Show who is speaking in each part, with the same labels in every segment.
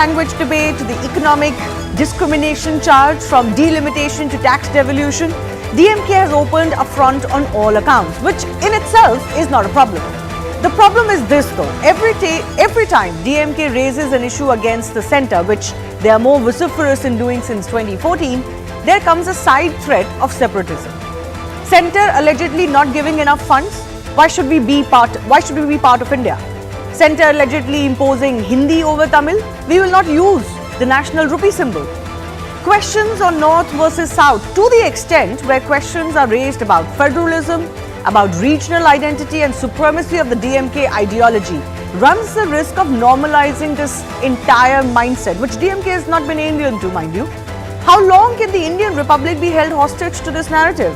Speaker 1: language debate to the economic discrimination charge, from delimitation to tax devolution, DMK has opened a front on all accounts, which in itself is not a problem. The problem is this though, every time DMK raises an issue against the centre, which they are more vociferous in doing since 2014, there comes a side threat of separatism. Centre allegedly not giving enough funds, why should we be part of India? Centre allegedly imposing Hindi over Tamil, we will not use the national rupee symbol. Questions on North versus South, to the extent where questions are raised about federalism, about regional identity and supremacy of the DMK ideology, runs the risk of normalizing this entire mindset, which DMK has not been alien to, mind you. How long can the Indian Republic be held hostage to this narrative?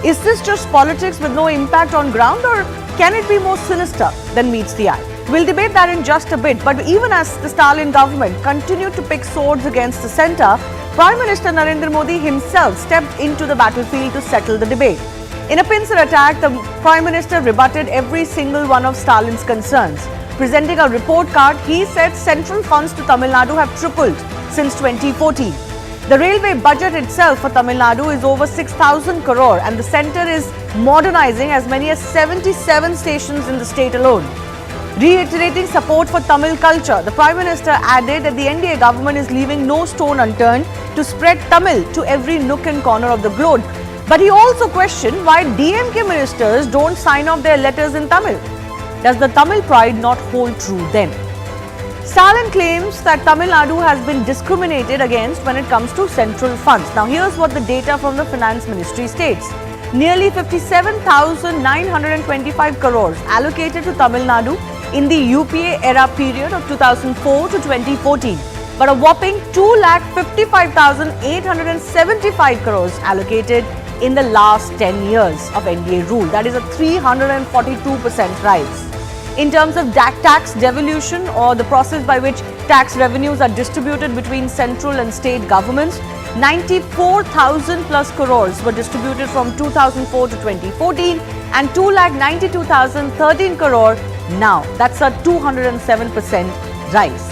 Speaker 1: Is this just politics with no impact on ground, or can it be more sinister than meets the eye? We'll debate that in just a bit, but even as the Stalin government continued to pick swords against the centre, Prime Minister Narendra Modi himself stepped into the battlefield to settle the debate. In a pincer attack, the Prime Minister rebutted every single one of Stalin's concerns. Presenting a report card, he said central funds to Tamil Nadu have tripled since 2014. The railway budget itself for Tamil Nadu is over 6,000 crore and the centre is modernizing as many as 77 stations in the state alone. Reiterating support for Tamil culture, the Prime Minister added that the NDA government is leaving no stone unturned to spread Tamil to every nook and corner of the globe. But he also questioned why DMK ministers don't sign off their letters in Tamil. Does the Tamil pride not hold true then? Stalin claims that Tamil Nadu has been discriminated against when it comes to central funds. Now here's what the data from the Finance Ministry states. Nearly 57,925 crores allocated to Tamil Nadu in the UPA era period of 2004 to 2014, but a whopping 2,55,875 crores allocated in the last 10 years of NDA rule. That is a 342% rise. In terms of tax devolution, or the process by which tax revenues are distributed between central and state governments, 94,000 plus crores were distributed from 2004 to 2014 and 2,92,013 crore now. That's a 207% rise.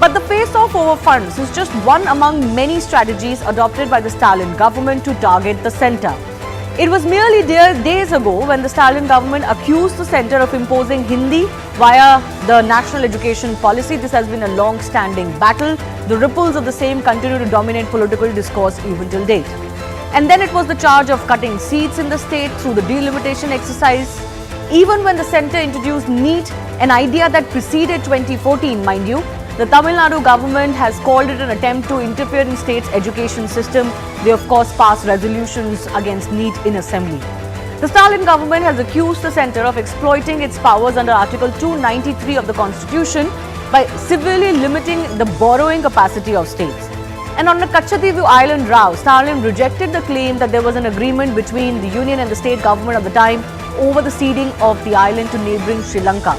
Speaker 1: But the face-off over funds is just one among many strategies adopted by the Stalin government to target the centre. It was merely days ago when the Stalin government accused the centre of imposing Hindi via the national education policy. This has been a long-standing battle. The ripples of the same continue to dominate political discourse even till date. And then it was the charge of cutting seats in the state through the delimitation exercise. Even when the centre introduced NEET, an idea that preceded 2014, mind you, the Tamil Nadu government has called it an attempt to interfere in state's education system. They of course passed resolutions against NEET in assembly. The Stalin government has accused the centre of exploiting its powers under Article 293 of the Constitution by severely limiting the borrowing capacity of states. And on the Kachadivu Island row, Stalin rejected the claim that there was an agreement between the union and the state government at the time over the ceding of the island to neighbouring Sri Lanka,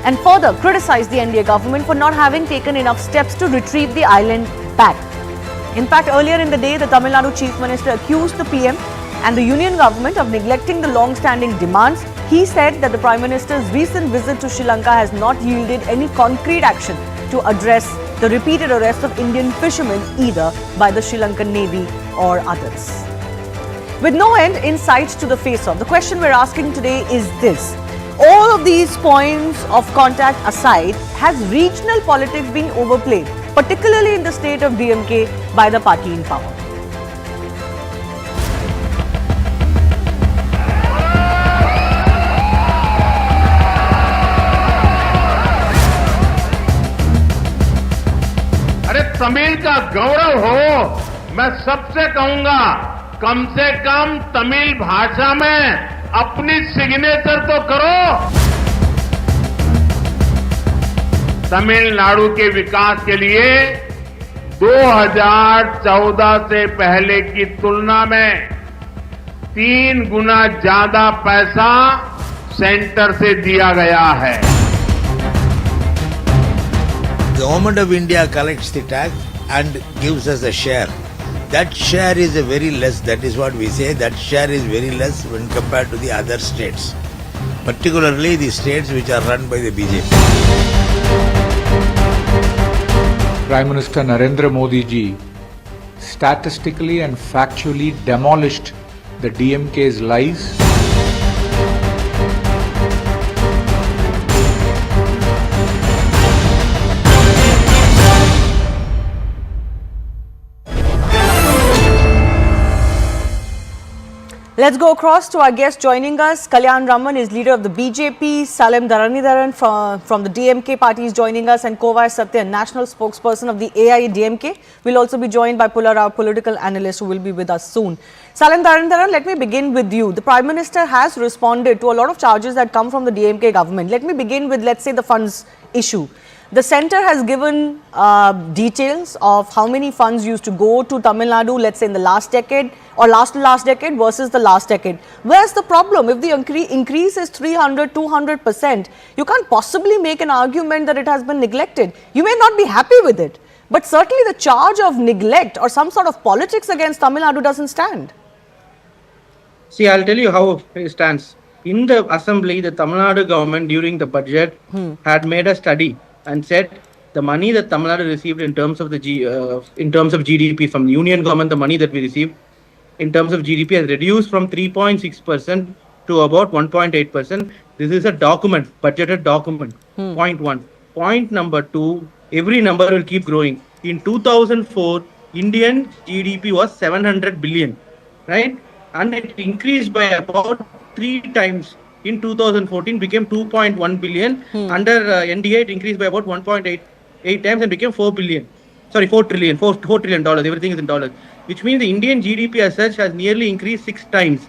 Speaker 1: and further criticized the NDA government for not having taken enough steps to retrieve the island back. In fact, earlier in the day, the Tamil Nadu Chief Minister accused the PM and the union government of neglecting the long-standing demands. He said that the Prime Minister's recent visit to Sri Lanka has not yielded any concrete action to address the repeated arrest of Indian fishermen either by the Sri Lankan Navy or others. With no end in sight to the face-off, the question we're asking today is this. All of these points of contact aside, has regional politics been overplayed, particularly in the state of DMK, by the party in power?
Speaker 2: अरे तमिल का गौरव हो, मैं सबसे कहूंगा कम से कम तमिल भाषा में अपनी सिग्नेचर तो करो। तमिलनाडु के विकास के लिए 2014 से पहले की तुलना में 3 गुना ज्यादा पैसा सेंटर से दिया गया है।
Speaker 3: The government of India collects the tax and gives us a share. That share is a very less, that is what we say, that share is very less when compared to the other states, particularly the states which are run by the BJP.
Speaker 4: Prime Minister Narendra Modi ji statistically and factually demolished the DMK's lies.
Speaker 1: Let's go across to our guest joining us. Kalyan Raman is leader of the BJP. Salim Dharanidharan from the DMK party is joining us, and Kovai Satya, national spokesperson of the AIADMK, will also be joined by Pula Rao, political analyst, who will be with us soon. Salim Dharanidharan, let me begin with you. The Prime Minister has responded to a lot of charges that come from the DMK government. Let me begin with, let's say, the funds issue. The centre has given details of how many funds used to go to Tamil Nadu, let's say in the last decade or last decade versus the last decade. Where's the problem? If the increase is 300, 200%, you can't possibly make an argument that it has been neglected. You may not be happy with it, but certainly the charge of neglect or some sort of politics against Tamil Nadu doesn't stand.
Speaker 5: See, I'll tell you how it stands. In the assembly, the Tamil Nadu government during the budget had made a study and said the money that Tamil Nadu received in terms of GDP from the union government, the money that we received in terms of GDP has reduced from 3.6% to about 1.8%. This is a document, budgeted document. Point one. Point number two, every number will keep growing. In 2004, Indian GDP was 700 billion, right? And it increased by about 3 times. In 2014 became 2.1 billion. Under NDA, it increased by about 1.8 times and became 4 trillion. Everything is in dollars. Which means the Indian GDP as such has nearly increased 6 times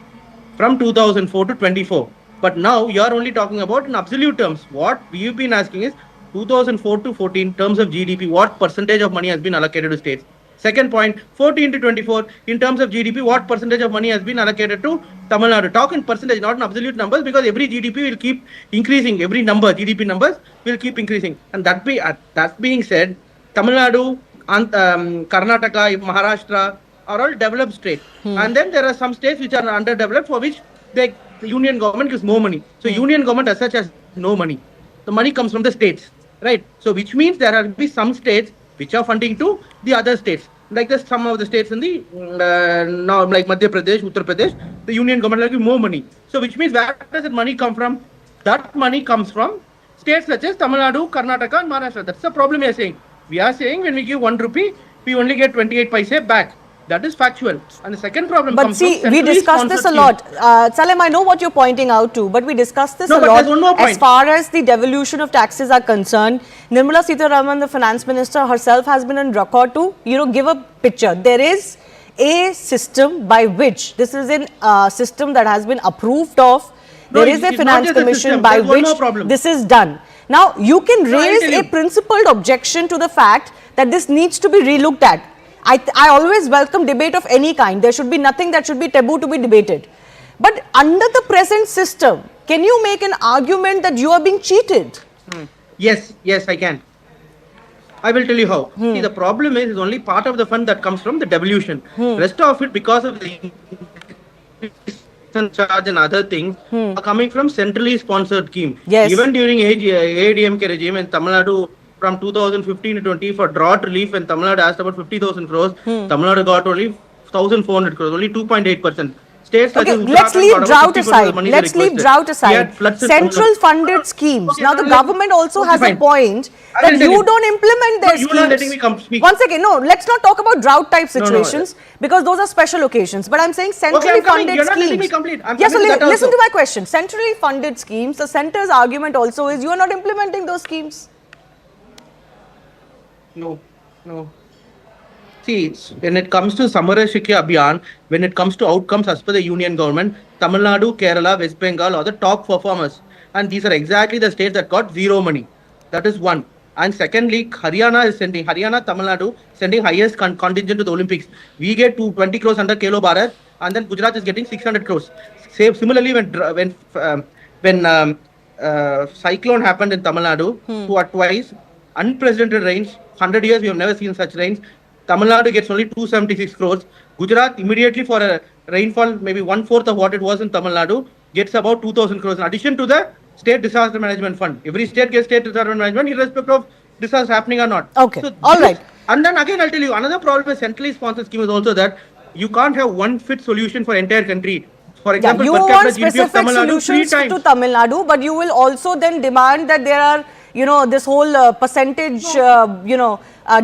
Speaker 5: from 2004 to 24. But now you are only talking about in absolute terms. What we've been asking is 2004 to 14 in terms of GDP, what percentage of money has been allocated to states? Second point, 14 to 24, in terms of GDP, what percentage of money has been allocated to Tamil Nadu? Talk in percentage, not in absolute numbers, because every GDP will keep increasing. Every number, GDP numbers will keep increasing. And that being said, Tamil Nadu, Karnataka, Maharashtra are all developed states. And then there are some states which are underdeveloped, for which the union government gives more money. So union government as such has no money. The money comes from the states, right? So which means there will be some states which are funding to the other states. Like some of the states in the now, like Madhya Pradesh, Uttar Pradesh, the union government will give more money. So which means where does that money come from? That money comes from states such as Tamil Nadu, Karnataka and Maharashtra. That's the problem we are saying. We are saying when we give 1 rupee, we only get 28 paise back. That is factual. And the second problem comes from
Speaker 1: But see, we discussed this a lot. Salim, I know what you're pointing out to, but we discussed this a lot.
Speaker 5: One more point.
Speaker 1: As far as the devolution of taxes are concerned, Nirmala Sitharaman, the finance minister herself, has been on record to, give a picture. There is a system by which, this is a system that has been approved of. There is a finance commission by which this is done. Now, you can raise a principled objection to the fact that this needs to be relooked at. I always welcome debate of any kind. There should be nothing that should be taboo to be debated. But under the present system, can you make an argument that you are being cheated?
Speaker 5: Yes, I can. I will tell you how. See, the problem is only part of the fund that comes from the devolution. Rest of it, because of the charge and other things, are coming from centrally sponsored scheme.
Speaker 1: Yes.
Speaker 5: Even during ADMK regime in Tamil Nadu, from 2015 to 20 for drought relief, when Tamil Nadu asked about 50,000 crores, Tamil Nadu got only 1,400 crores, only 2.8%. States
Speaker 1: okay, let's leave drought aside. Let's leave drought aside. Central funded schemes. Now the government also has a point that you don't implement their schemes.
Speaker 5: You are not letting me speak.
Speaker 1: One second, no, let's not talk about drought type situations because those are special occasions. But I'm saying centrally funded
Speaker 5: You're not
Speaker 1: schemes.
Speaker 5: letting me complete.
Speaker 1: Yes, so listen to my question. Centrally funded schemes, the centre's argument also is you are not implementing those schemes.
Speaker 5: No. See, when it comes to Samara Shikya Abhiyan, when it comes to outcomes as per the union government, Tamil Nadu, Kerala, West Bengal are the top performers. And these are exactly the states that got zero money. That is one. And secondly, Haryana, Tamil Nadu, sending highest contingent to the Olympics. We get 20 crores under Khelo Bharat, and then Gujarat is getting 600 crores. Similarly, when cyclone happened in Tamil Nadu, twice, unprecedented rains, 100 years we have never seen such rains. Tamil Nadu gets only 276 crores. Gujarat immediately for a rainfall, maybe 1/4 of what it was in Tamil Nadu, gets about 2,000 crores in addition to the state disaster management fund. Every state gets state disaster management irrespective of this is happening or not.
Speaker 1: Okay, all right.
Speaker 5: And then again, I'll tell you, another problem with centrally sponsored scheme is also that you can't have one fit solution for entire country. For example,
Speaker 1: you
Speaker 5: per
Speaker 1: want
Speaker 5: capita GDP of
Speaker 1: specific
Speaker 5: Tamil Nadu 3
Speaker 1: solutions
Speaker 5: times.
Speaker 1: to Tamil Nadu, but you will also then demand that there are, this whole percentage,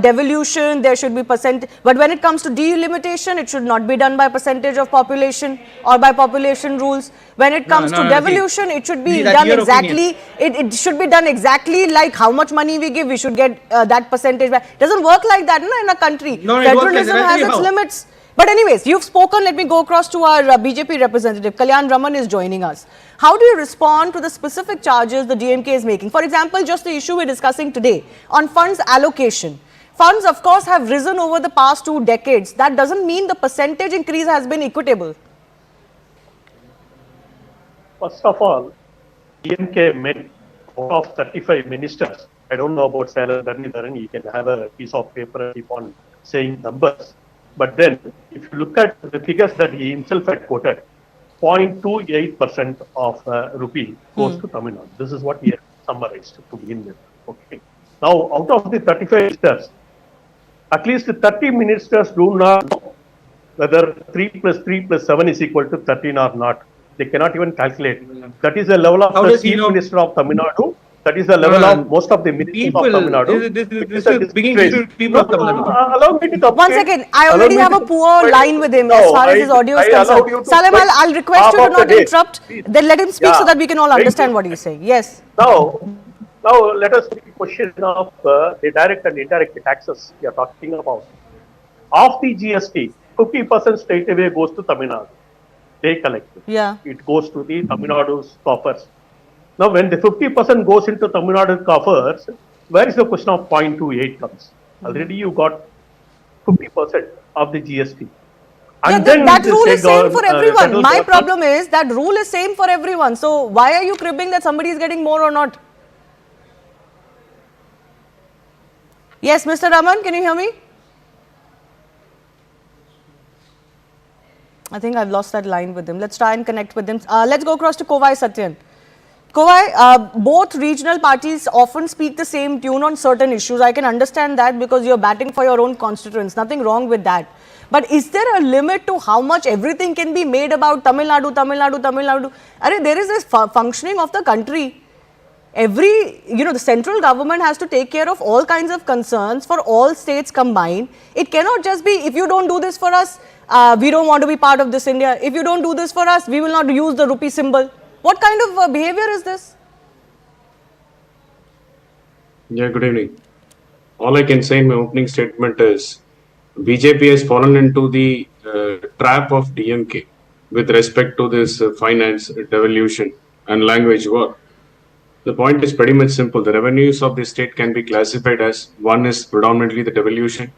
Speaker 1: devolution, there should be percent. But when it comes to delimitation, it should not be done by percentage of population or by population rules. When it comes to devolution, it should be done exactly, it should be done exactly like how much money we give, we should get that percentage back. It doesn't work like that in a country.
Speaker 5: No,
Speaker 1: Federalism has its limits. But anyways, you've spoken. Let me go across to our BJP representative. Kalyan Raman is joining us. How do you respond to the specific charges the DMK is making? For example, just the issue we're discussing today on funds allocation. Funds, of course, have risen over the past 2 decades. That doesn't mean the percentage increase has been equitable.
Speaker 6: First of all, DMK met out of 35 ministers. I don't know about Stalin, you can have a piece of paper and keep on saying numbers. But then, if you look at the figures that he himself had quoted, 0.28% of rupee goes to Tamil Nadu. This is what he had summarized to begin with. Okay. Now, out of the 35 ministers, at least 30 ministers do not know whether 3 plus 3 plus 7 is equal to 13 or not. They cannot even calculate. That is the level of the Chief Minister of Tamil Nadu. That is the level of most of the ministers of Tamil Nadu.
Speaker 5: This is beginning to people of Tamil Nadu.
Speaker 6: Allow me to complete.
Speaker 1: One second, I already have a poor line with him as far as his audio is concerned. Salim, I'll request you to not interrupt. Then let him speak so that we can all understand what he's saying. Yes.
Speaker 6: Now let us take a question of the direct and indirect taxes we are talking about. Of the GST, 50% straight away goes to Tamil Nadu. They collect it.
Speaker 1: Yeah.
Speaker 6: It goes to the Tamil Nadu's coffers. Now, when the 50% goes into Tamil Nadu coffers, where is the question of 0.28 comes? Already you got 50% of the GST. And then
Speaker 1: that rule is same for everyone. My problem is that rule is same for everyone. So why are you cribbing that somebody is getting more or not? Yes, Mr. Raman, can you hear me? I think I've lost that line with him. Let's try and connect with him. Let's go across to Kovai Satyan. Kovai, both regional parties often speak the same tune on certain issues. I can understand that because you're batting for your own constituents. Nothing wrong with that. But is there a limit to how much everything can be made about Tamil Nadu, Tamil Nadu, Tamil Nadu? There is this functioning of the country. The central government has to take care of all kinds of concerns for all states combined. It cannot just be, if you don't do this for us, we don't want to be part of this India. If you don't do this for us, we will not use the rupee symbol. What kind of behavior is this?
Speaker 7: Yeah, good evening. All I can say in my opening statement is BJP has fallen into the trap of DMK with respect to this finance devolution and language war. The point is pretty much simple. The revenues of the state can be classified as one is predominantly the devolution,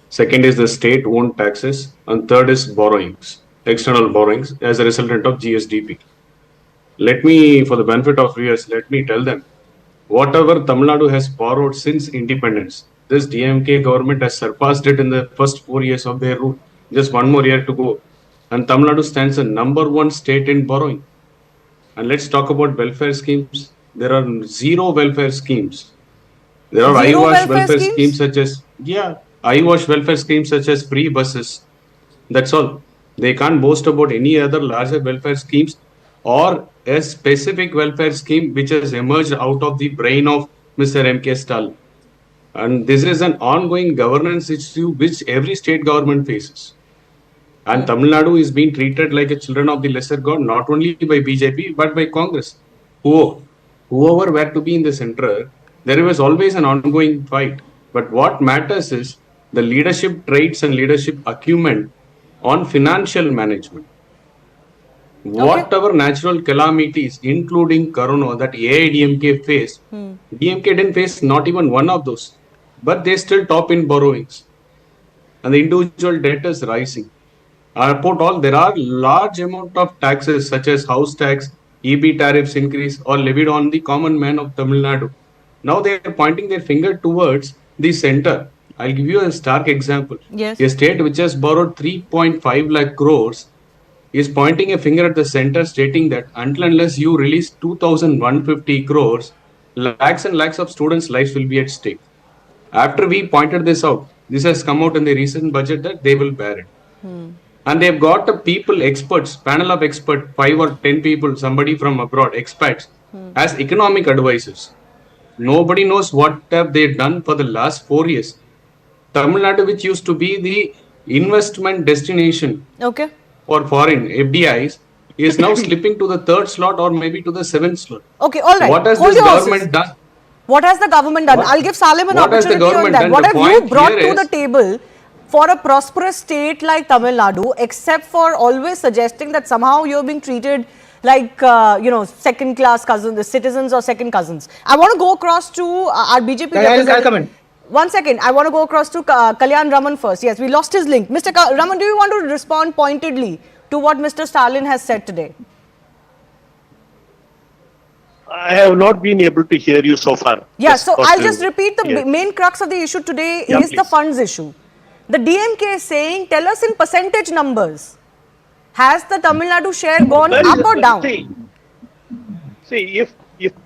Speaker 7: second is the state-owned taxes, and third is borrowings, external borrowings as a resultant of GSDP. Let me, for the benefit of viewers, let me tell them, whatever Tamil Nadu has borrowed since independence, this DMK government has surpassed it in the first 4 years of their rule. Just one more year to go. And Tamil Nadu stands the #1 state in borrowing. And let's talk about welfare schemes. There are 0 welfare schemes. There are eyewash welfare schemes such as, eyewash welfare schemes such as free buses. That's all. They can't boast about any other larger welfare schemes or a specific welfare scheme which has emerged out of the brain of Mr. M.K. Stalin. And this is an ongoing governance issue which every state government faces. And Tamil Nadu is being treated like a children of the lesser god, not only by BJP, but by Congress. Whoever were to be in the center, there was always an ongoing fight. But what matters is the leadership traits and leadership acumen on financial management. Whatever natural calamities, including Corona, that AIDMK faced, DMK didn't face not even one of those. But they still top in borrowings. And the individual debt is rising. There are large amount of taxes such as house tax, EB tariffs increase or levied on the common man of Tamil Nadu. Now they are pointing their finger towards the center. I'll give you a stark example.
Speaker 1: Yes.
Speaker 7: A state which has borrowed 3.5 lakh crores is pointing a finger at the center stating that until unless you release 2,150 crores, lakhs and lakhs of students' lives will be at stake. After we pointed this out, this has come out in the recent budget that they will bear it. And they've got a panel of experts, 5 or 10 people, somebody from abroad, expats, as economic advisors. Nobody knows what have they done for the last 4 years. Tamil Nadu, which used to be the investment destination for foreign FDIs, is now slipping to the 3rd slot or maybe to the 7th slot.
Speaker 1: Okay, all right.
Speaker 7: What has this government done?
Speaker 1: What has the government done? I'll give Salim an opportunity on that. What have you brought to the table for a prosperous state like Tamil Nadu, except for always suggesting that somehow you're being treated like, second-class cousins, the citizens or second cousins? I want to go across to our BJP representative.
Speaker 5: I'll come in.
Speaker 1: 1 second. I want to go across to Kalyan Raman first. Yes, we lost his link. Mr. Raman, do you want to respond pointedly to what Mr. Stalin has said today?
Speaker 6: I have not been able to hear you so far.
Speaker 1: Yeah, so I'll just repeat the main crux of the issue today is the funds issue. The DMK is saying, tell us in percentage numbers. Has the Tamil Nadu share gone up or down?
Speaker 6: See, if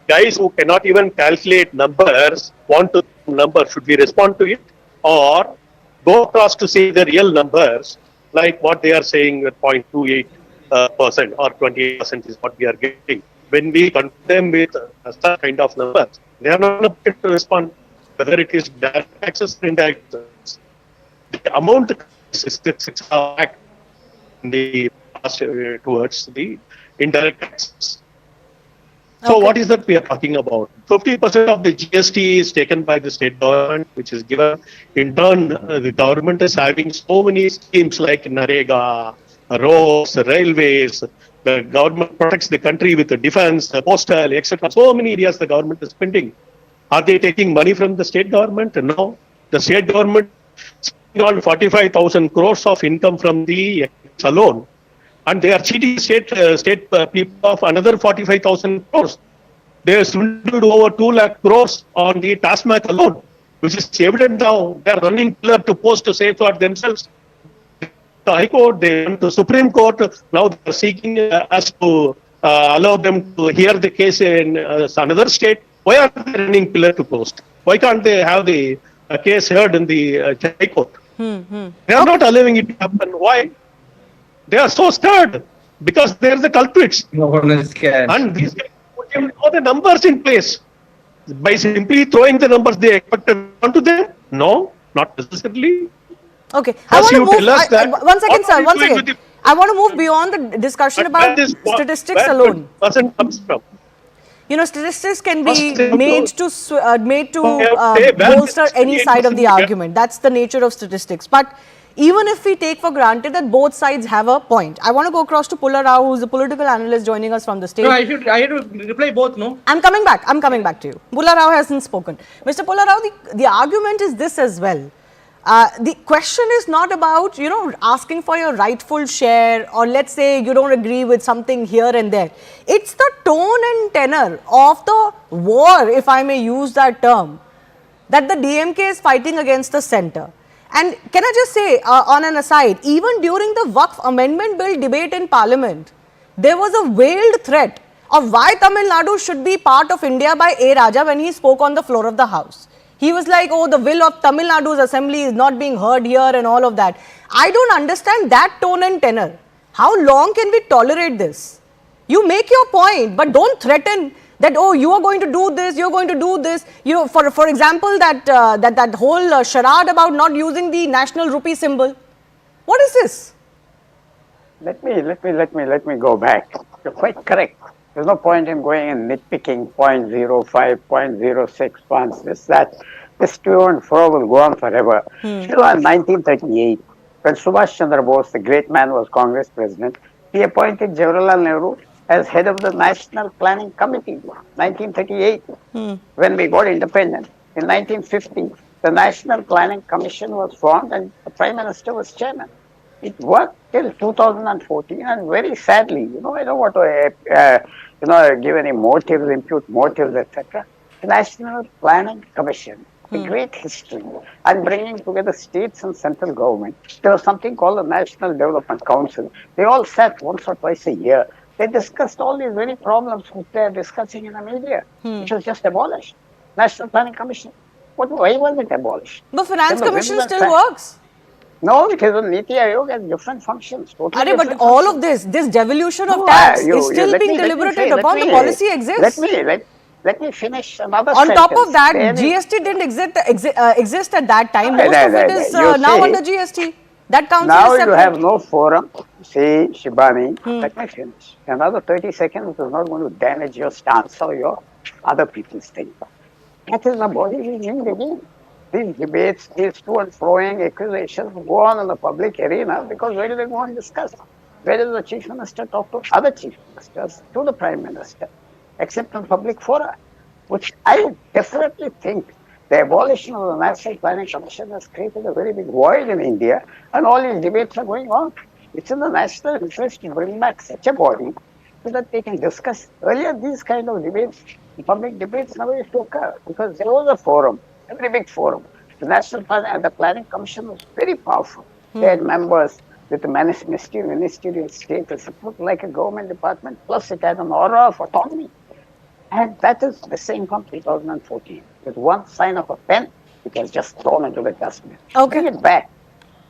Speaker 6: guys who cannot even calculate numbers want to number, should we respond to it or go across to say the real numbers, like what they are saying at 0.28% or 28% is what we are getting? When we confront them with such kind of numbers, they are not able to respond, whether it is direct taxes or indirect taxes. The amount is back in the past towards the indirect taxes. So what is that we are talking about? 50% of the GST is taken by the state government, which is given. In turn, the government is having so many schemes like Narega, roads, railways. The government protects the country with the defense, the postal, etc. So many areas the government is spending. Are they taking money from the state government? No. The state government is spending on 45,000 crores of income from the alone. And they are cheating state people of another 45,000 crores. They have swindled over 2 lakh crores on the TASMAC alone, which is evident now. They are running pillar to post to safeguard themselves. The High Court, they went to Supreme Court. Now they are seeking us to allow them to hear the case in another state. Why are they running pillar to post? Why can't they have the case heard in the High Court? They are not allowing it to happen. Why? They are so scared because they are the culprits.
Speaker 5: No one is scared.
Speaker 6: And these guys put all the numbers in place. By simply throwing the numbers they expected onto them? No, not necessarily.
Speaker 1: Okay. I want to move. 1 second, sir. 1 second. I want to move beyond the discussion about statistics alone.
Speaker 6: Comes from.
Speaker 1: Statistics can be made to bolster any side of the argument. That's the nature of statistics. But even if we take for granted that both sides have a point, I want to go across to Pulla Rao, who is a political analyst joining us from the state.
Speaker 5: No, I had to reply both, no?
Speaker 1: I'm coming back to you. Pulla Rao hasn't spoken. Mr. Pulla Rao, the argument is this as well. The question is not about, asking for your rightful share, or let's say you don't agree with something here and there. It's the tone and tenor of the war, if I may use that term, that the DMK is fighting against the centre. And can I just say, on an aside, even during the Waqf Amendment Bill debate in Parliament, there was a veiled threat of why Tamil Nadu should be part of India by A. Raja when he spoke on the floor of the House. He was like, oh, the will of Tamil Nadu's assembly is not being heard here and all of that. I don't understand that tone and tenor. How long can we tolerate this? You make your point, but don't threaten that, oh, you are going to do this, you're going to do this. For example, that whole charade about not using the national rupee symbol. What is this?
Speaker 8: Let me go back. You're quite correct. There's no point in going and nitpicking 0.05, 0.06 points, this, that. This to and fro will go on forever. Still in 1938, when Subhash Chandra Bose, the great man, was Congress president, he appointed Jawaharlal Nehru as head of the National Planning Committee, 1938. When we got independent, in 1950, the National Planning Commission was formed and the Prime Minister was chairman. It worked till 2014, and very sadly, I don't want to give any motives, impute motives, etc. The National Planning Commission, a great history, and bringing together states and central government. There was something called the National Development Council. They all sat once or twice a year. They discussed all these very problems which they are discussing in the media, which was just abolished. National Planning Commission. Why was it abolished?
Speaker 1: The Finance
Speaker 8: Then
Speaker 1: Commission
Speaker 8: when
Speaker 1: still
Speaker 8: the-
Speaker 1: works.
Speaker 8: No, because the Niti Aayog has different functions. Totally
Speaker 1: But
Speaker 8: different
Speaker 1: all
Speaker 8: functions.
Speaker 1: of this devolution of
Speaker 8: No,
Speaker 1: tax
Speaker 8: you-
Speaker 1: is still
Speaker 8: let
Speaker 1: being
Speaker 8: me- let me
Speaker 1: deliberated
Speaker 8: say- let
Speaker 1: upon. The
Speaker 8: me-
Speaker 1: policy exists.
Speaker 8: Let me finish another
Speaker 1: On top
Speaker 8: sentence.
Speaker 1: of that,
Speaker 8: Then you-
Speaker 1: GST didn't exist at that time.
Speaker 8: Right,
Speaker 1: Most of
Speaker 8: right,
Speaker 1: it is
Speaker 8: right. You
Speaker 1: now
Speaker 8: see,
Speaker 1: under GST. That council
Speaker 8: Now
Speaker 1: is
Speaker 8: you
Speaker 1: separate.
Speaker 8: have no forum. See, Shivani, let me finish. Another 30 seconds is not going to damage your stance or your other people's thing. That is the body regime again. These debates, these to and froing accusations go on in the public arena because where do they go and discuss? Where does the chief minister talk to other chief ministers, to the prime minister, except in public fora? Which I definitely think the abolition of the National Planning Commission has created a very big void in India, and all these debates are going on. It's in the national interest to bring back such a body so that they can discuss. Earlier, these kind of debates, public debates, never used to occur because there was a forum, a very big forum. The National Planning Commission was very powerful. They had members with the ministerial status, it looked like a government department, plus it had an aura of autonomy. And that is missing from 2014. With one sign of a pen, it was just thrown into the dustbin.
Speaker 1: Okay.
Speaker 8: Bring it back.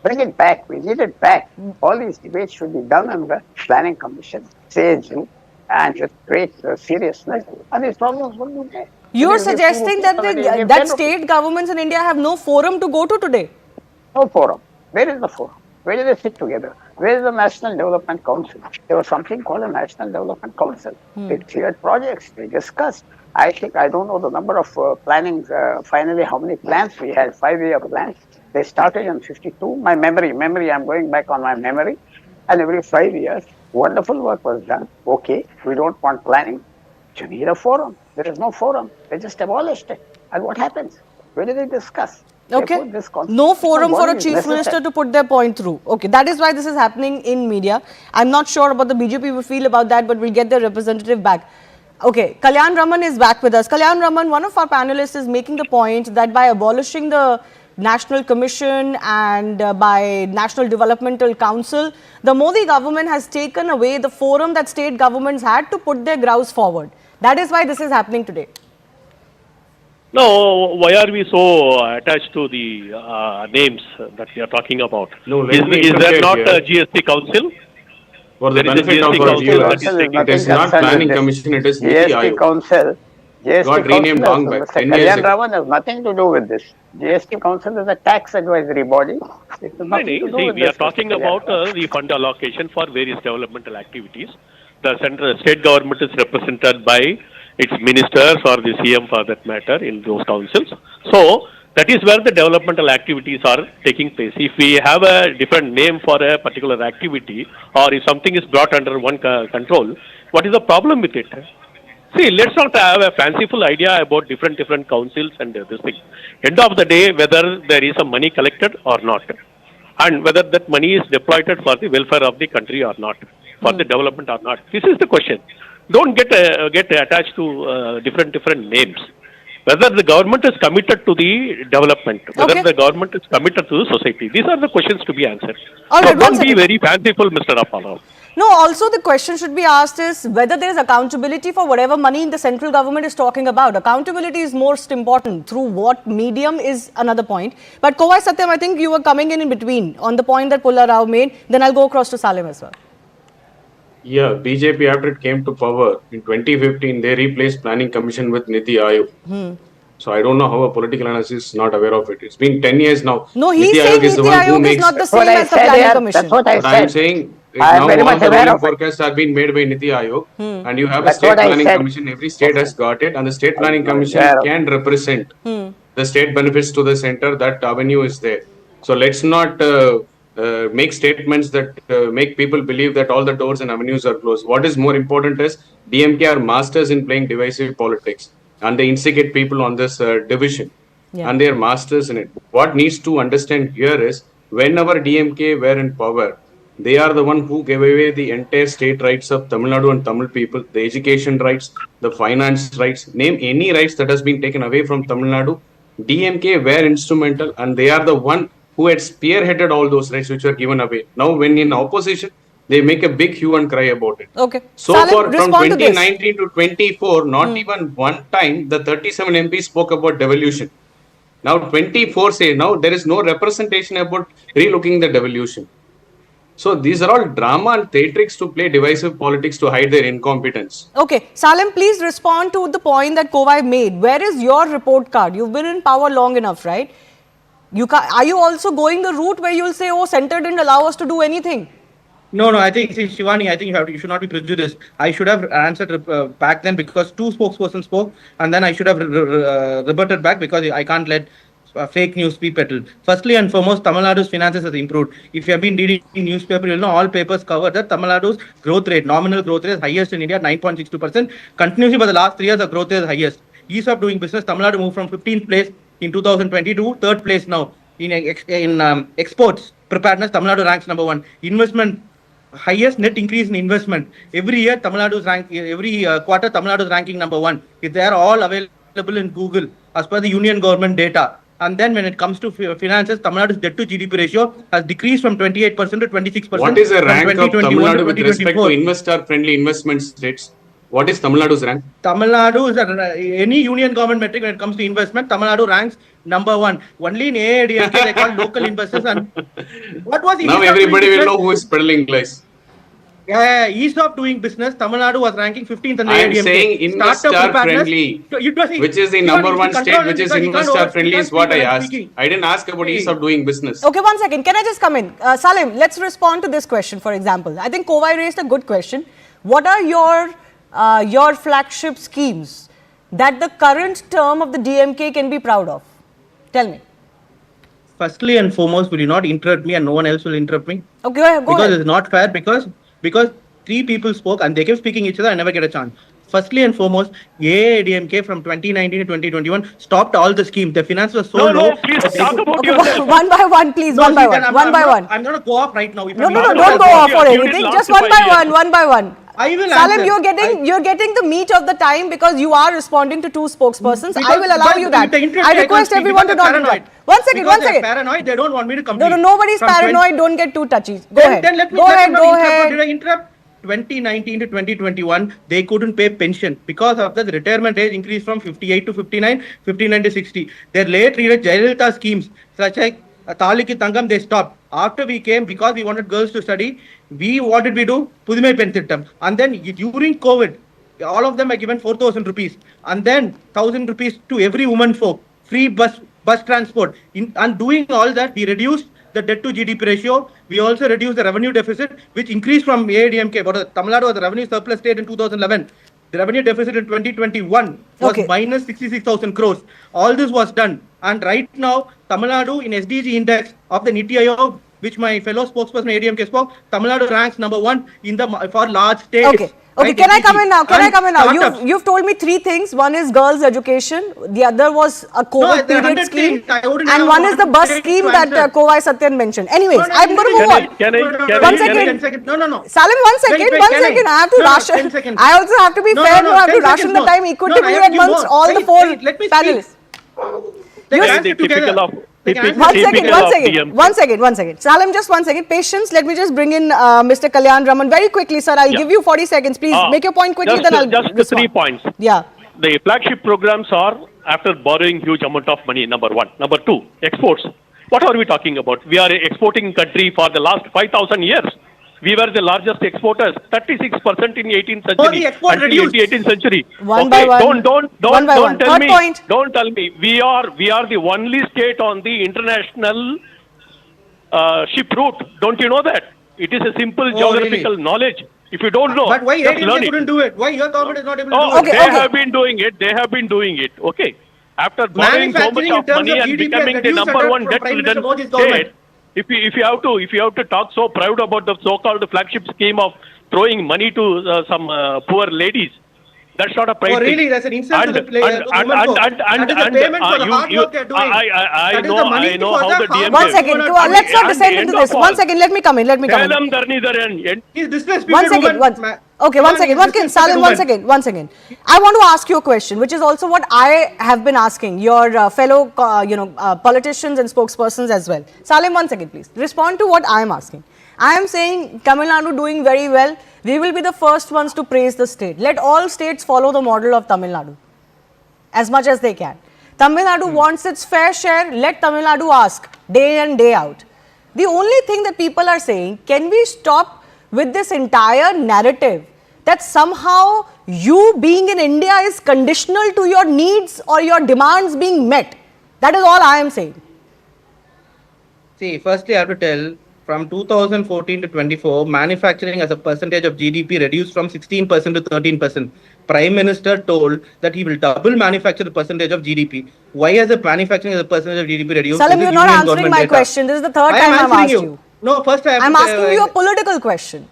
Speaker 8: Bring it back. We need it back. All these debates should be done in the Planning Commission, sagely, and with great seriousness. And these problems will be there.
Speaker 1: You are
Speaker 8: It is the
Speaker 1: suggesting that
Speaker 8: already in
Speaker 1: that
Speaker 8: general.
Speaker 1: state governments in India have no forum to go to today.
Speaker 8: No forum. Where is the forum? Where do they sit together? Where is the National Development Council? There was something called a National Development Council. They cleared projects. They discussed. I think, I don't know the number of plannings, finally how many plans we had, 5-year plans. They started in 52. My memory, I'm going back on my memory. And every 5 years, wonderful work was done. Okay, we don't want planning. You need a forum. There is no forum. They just abolished it. And what happens? Where do they discuss?
Speaker 1: Okay.
Speaker 8: Therefore, this
Speaker 1: No forum for a
Speaker 8: body is
Speaker 1: chief
Speaker 8: necessary.
Speaker 1: minister to put their point through. Okay, that is why this is happening in media. I'm not sure about the BJP will feel about that, but we'll get their representative back. Okay, Kalyan Raman is back with us. Kalyan Raman, one of our panelists, is making the point that by abolishing the National Commission and by National Developmental Council, the Modi government has taken away the forum that state governments had to put their grouse forward. That is why this is happening today.
Speaker 9: No, why are we so attached to the names that we are talking about?
Speaker 7: No, let me
Speaker 9: is there
Speaker 7: interfere
Speaker 9: not
Speaker 7: here.
Speaker 9: a GST council?
Speaker 7: For the
Speaker 9: There is a
Speaker 7: benefit of
Speaker 9: GST
Speaker 7: our
Speaker 9: council
Speaker 7: viewers,
Speaker 9: that is taking
Speaker 7: it is not Planning Commission, it is Niti
Speaker 8: GST
Speaker 7: Aayog.
Speaker 8: Council. GST
Speaker 7: Got renamed
Speaker 8: Council
Speaker 7: long
Speaker 8: has-
Speaker 7: back,
Speaker 8: Mr.
Speaker 7: 10 years
Speaker 8: Kalyan
Speaker 7: ago.
Speaker 8: Raman has nothing to do with this. GST Council is a tax advisory body. It has nothing to do
Speaker 9: See,
Speaker 8: with
Speaker 9: we are
Speaker 8: this, Mr.
Speaker 9: talking
Speaker 8: Kalyan
Speaker 9: about
Speaker 8: Raman.
Speaker 9: the fund allocation for various developmental activities. The central state government is represented by its ministers or the CM for that matter in those councils. So that is where the developmental activities are taking place. If we have a different name for a particular activity, or if something is brought under one control, what is the problem with it? See, let's not have a fanciful idea about different councils and this thing. End of the day, whether there is some money collected or not, and whether that money is deployed for the welfare of the country or not, for the development or not. This is the question. Don't get attached to different names. Whether the government is committed to the development, whether
Speaker 1: Okay.
Speaker 9: the government is committed to the society. These are the questions to be answered.
Speaker 1: All
Speaker 9: So
Speaker 1: right, one
Speaker 9: don't be
Speaker 1: second.
Speaker 9: very fanciful, Mr. Apollo.
Speaker 1: No, also the question should be asked is whether there is accountability for whatever money the central government is talking about. Accountability is most important. Through what medium is another point. But Kovai Satyam, I think you were coming in between on the point that Pulla Rao made. Then I'll go across to Salim as well.
Speaker 7: Yeah, BJP after it came to power in 2015, they replaced Planning Commission with Niti Aayog. So I don't know how a political analyst is not aware of it. It's been 10 years now.
Speaker 1: No, he's
Speaker 7: Niti
Speaker 1: saying
Speaker 7: Aayog is the
Speaker 1: Niti
Speaker 7: one who
Speaker 1: Aayog is
Speaker 7: makes.
Speaker 1: not the
Speaker 8: That's what
Speaker 1: same
Speaker 8: I
Speaker 1: as the
Speaker 8: said,
Speaker 1: Planning
Speaker 8: yeah,
Speaker 1: Commission.
Speaker 8: that's what I
Speaker 7: But I am
Speaker 8: said.
Speaker 7: saying
Speaker 8: I am
Speaker 7: now
Speaker 8: very
Speaker 7: all
Speaker 8: much
Speaker 7: the
Speaker 8: aware
Speaker 7: ruling
Speaker 8: of it.
Speaker 7: forecasts are being made by Niti Aayog, and you have a
Speaker 8: That's
Speaker 7: state
Speaker 8: what I
Speaker 7: planning
Speaker 8: said.
Speaker 7: commission. Every state has got it, and the state planning commission
Speaker 8: aware of
Speaker 7: can represent the state benefits to the center. That avenue is there. So let's not make statements that make people believe that all the doors and avenues are closed. What is more important is DMK are masters in playing divisive politics, and they instigate people on this division.
Speaker 1: Yeah.
Speaker 7: And they are masters in it. What needs to understand here is whenever DMK were in power, they are the one who gave away the entire state rights of Tamil Nadu and Tamil people, the education rights, the finance rights, name any rights that has been taken away from Tamil Nadu. DMK were instrumental, and they are the one who had spearheaded all those rights which were given away. Now, when in opposition, they make a big hue and cry about it.
Speaker 1: Okay.
Speaker 7: So
Speaker 1: Salim,
Speaker 7: far, from
Speaker 1: respond to this.
Speaker 7: 2019 to 24, not even one time the 37 MPs spoke about devolution. Now 24 say now there is no representation about relooking the devolution. So these are all drama and theatrics to play divisive politics to hide their incompetence.
Speaker 1: Okay, Salim, please respond to the point that Kovai made. Where is your report card? You've been in power long enough, right? Are you also going the route where you'll say, oh, Center didn't allow us to do anything?
Speaker 5: No, I think, see, Shivani, I think you should not be prejudiced. I should have answered back then because two spokespersons spoke, and then I should have rebutted back because I can't let fake news be peddled. Firstly and foremost, Tamil Nadu's finances has improved. If you have been reading newspaper, you'll know all papers cover that Tamil Nadu's growth rate, nominal growth rate is highest in India, 9.62%. Continuously for the last 3 years, the growth rate is highest. Ease of doing business, Tamil Nadu moved from 15th place in 2020 to 3rd place now. In exports, preparedness, Tamil Nadu ranks number 1. Investment, highest net increase in investment. Every year, Tamil Nadu's every quarter, Tamil Nadu's ranking number 1. They are all available in Google as per the union government data. And then when it comes to finances, Tamil Nadu's debt to GDP ratio has decreased from 28% to 26%.
Speaker 7: What is the rank of Tamil Nadu with respect to investor-friendly investment states? What is Tamil Nadu's rank?
Speaker 5: Tamil Nadu is any union government metric when it comes to investment. Tamil Nadu ranks number 1. Only in AIDMK they call local investors. And what was
Speaker 7: now everybody will know who is peddling lies.
Speaker 5: Yeah, ease of doing business, Tamil Nadu was ranking 15th in the
Speaker 7: I am
Speaker 5: AIDMK.
Speaker 7: saying investor-friendly, which is the number 1 state which is investor-friendly is what I asked. I didn't ask about ease of doing business.
Speaker 1: Okay, 1 second. Can I just come in? Salim, let's respond to this question, for example. I think Kovai raised a good question. What are your flagship schemes that the current term of the DMK can be proud of? Tell me.
Speaker 5: Firstly and foremost, will you not interrupt me and no one else will interrupt me?
Speaker 1: Okay, go ahead.
Speaker 5: Because it's not fair because 3 people spoke and they kept speaking each other, I never get a chance. Firstly and foremost, AIDMK from 2019 to 2021 stopped all the schemes. The finance was so low.
Speaker 9: No, please talk about yourself.
Speaker 1: One by one, please.
Speaker 5: No,
Speaker 1: one by
Speaker 5: see,
Speaker 1: one.
Speaker 5: I'm going to go off right now.
Speaker 1: No, don't go off for anything. Just one by one.
Speaker 5: I will
Speaker 1: Salim,
Speaker 5: answer.
Speaker 1: you're getting the meat of the time because you are responding to 2 spokespersons.
Speaker 5: Because,
Speaker 1: I will allow you that. I request everyone to not interrupt. One second.
Speaker 5: They're paranoid. They don't want me to complete.
Speaker 1: No, nobody's paranoid. Don't get too touchy. Go ahead.
Speaker 5: Then let me go ahead. Did I interrupt? 2019 to 2021, they couldn't pay pension because of the retirement age increased from 58 to 59, 59 to 60. Their late Jayalalitha schemes such as Taliki Tangam, they stopped. After we came, because we wanted girls to study, what did we do? Pudhimai Pen Thittam. And then during COVID, all of them are given 4,000 rupees. And then 1,000 rupees to every woman folk, free bus transport. And doing all that, we reduced the debt to GDP ratio. We also reduced the revenue deficit, which increased from AIDMK. But Tamil Nadu was the revenue surplus state in 2011. The revenue deficit in 2021 was minus 66,000 crores. All this was done. And right now, Tamil Nadu in SDG index of the Niti Aayog, which my fellow spokesperson AIDMK spoke, Tamil Nadu ranks number 1 for large states.
Speaker 1: Okay. Okay, can I come in now? You've told me 3 things. One is girls' education. The other was a COVID period scheme. And one is the bus scheme that Kovai Satyan mentioned. Anyways, I'm going to move on. One second.
Speaker 5: No.
Speaker 1: Salim, 1 second. 1 second. I have to ration. I also have to be fair. I have to ration the time equitably amongst all the 4 panelists. One second. Salim, just 1 second. Patience. Let me just bring in Mr. Kalyan Raman very quickly, sir. I'll give you 40 seconds. Please make your point quickly. Then I'll
Speaker 9: just respond. 3 points.
Speaker 1: Yeah.
Speaker 9: The flagship programs are after borrowing huge amount of money. Number 1. Number 2, exports. What are we talking about? We are an exporting country for the last 5,000 years. We were the largest exporters, 36% in 18th century until 18th century.
Speaker 1: One by one.
Speaker 9: Don't tell me. Don't tell me. We are the only state on the international ship route. Don't you know that? It is a simple geographical knowledge. If you don't know,
Speaker 5: but why AIDMK couldn't do it? Why your government is not able to do it?
Speaker 9: They have been doing it. They have been doing it. Okay. After borrowing so much of money and becoming the number 1 debt-ridden state. If you have to talk so proud about the so-called flagship scheme of throwing money to some poor ladies, that's not a pride.
Speaker 5: Oh, really? That's an insult to the player. That is a payment for the hard work they're doing.
Speaker 9: I know how the DMK.
Speaker 1: 1 second. Let's not descend into this. 1 second. Let me come in.
Speaker 5: He's disrespecting women.
Speaker 1: Okay, 1 second. Salim, 1 second. I want to ask you a question, which is also what I have been asking your fellow, politicians and spokespersons as well. Salim, 1 second, please. Respond to what I am asking. I am saying Tamil Nadu doing very well. We will be the first ones to praise the state. Let all states follow the model of Tamil Nadu as much as they can. Tamil Nadu wants its fair share. Let Tamil Nadu ask day in, day out. The only thing that people are saying, can we stop with this entire narrative that somehow you being in India is conditional to your needs or your demands being met? That is all I am saying.
Speaker 5: See, firstly, I have to tell, from 2014 to 24, manufacturing as a percentage of GDP reduced from 16% to 13%. Prime Minister told that he will double manufacturing percentage of GDP. Why has the manufacturing as a percentage of GDP reduced?
Speaker 1: Salim, you're not answering my question. This is the third time I've asked you.
Speaker 5: No, first
Speaker 1: I'm asking you a political question.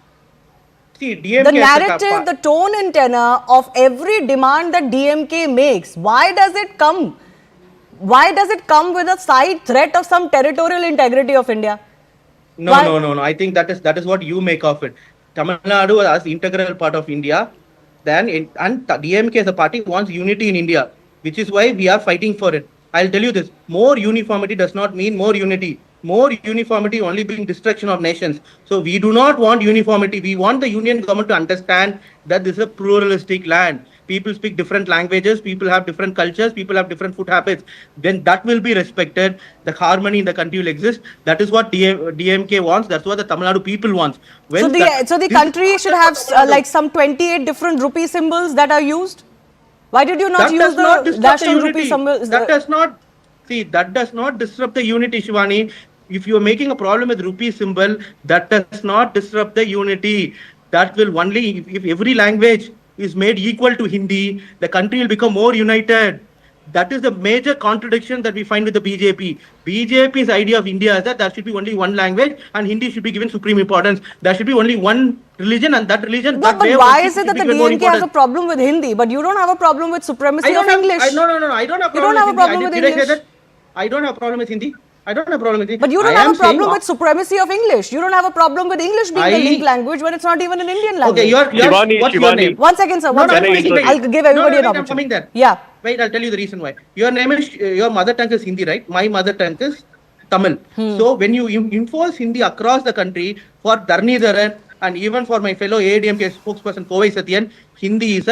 Speaker 5: See, DMK
Speaker 1: the narrative, the tone and tenor of every demand that DMK makes, why does it come? Why does it come with a side threat of some territorial integrity of India?
Speaker 5: No. I think that is what you make of it. Tamil Nadu as integral part of India, and DMK as a party wants unity in India, which is why we are fighting for it. I'll tell you this: more uniformity does not mean more unity. More uniformity only brings destruction of nations. So we do not want uniformity. We want the union government to understand that this is a pluralistic land. People speak different languages, people have different cultures, people have different food habits. Then that will be respected. The harmony in the country will exist. That is what DMK wants. That's what the Tamil Nadu people wants.
Speaker 1: So the country should have like some 28 different rupee symbols that are used? Why did you not use the national rupee symbols?
Speaker 5: That does not disrupt the unity, Shivani. If you are making a problem with rupee symbol, that does not disrupt the unity. That will only, if every language is made equal to Hindi, the country will become more united. That is the major contradiction that we find with the BJP. BJP's idea of India is that there should be only one language and Hindi should be given supreme importance. There should be only one religion and that religion...
Speaker 1: No, but why is it that the DMK has a problem with Hindi, but you don't have a problem with supremacy of English?
Speaker 5: No, I don't have a problem with English. I don't have a problem with Hindi. I don't have a problem with it.
Speaker 1: But you don't have a problem with supremacy of English. You don't have a problem with English being the link language when it's not even an Indian language.
Speaker 5: Okay, what's your name?
Speaker 1: One second, sir. I'll give everybody an opportunity.
Speaker 5: I'm coming there.
Speaker 1: Yeah.
Speaker 5: Wait, I'll tell you the reason why. Your name is, your mother tongue is Hindi, right? My mother tongue is Tamil. So when you enforce Hindi across the country, for Dharnidharan and even for my fellow ADMK spokesperson Kovai Satyan, Hindi is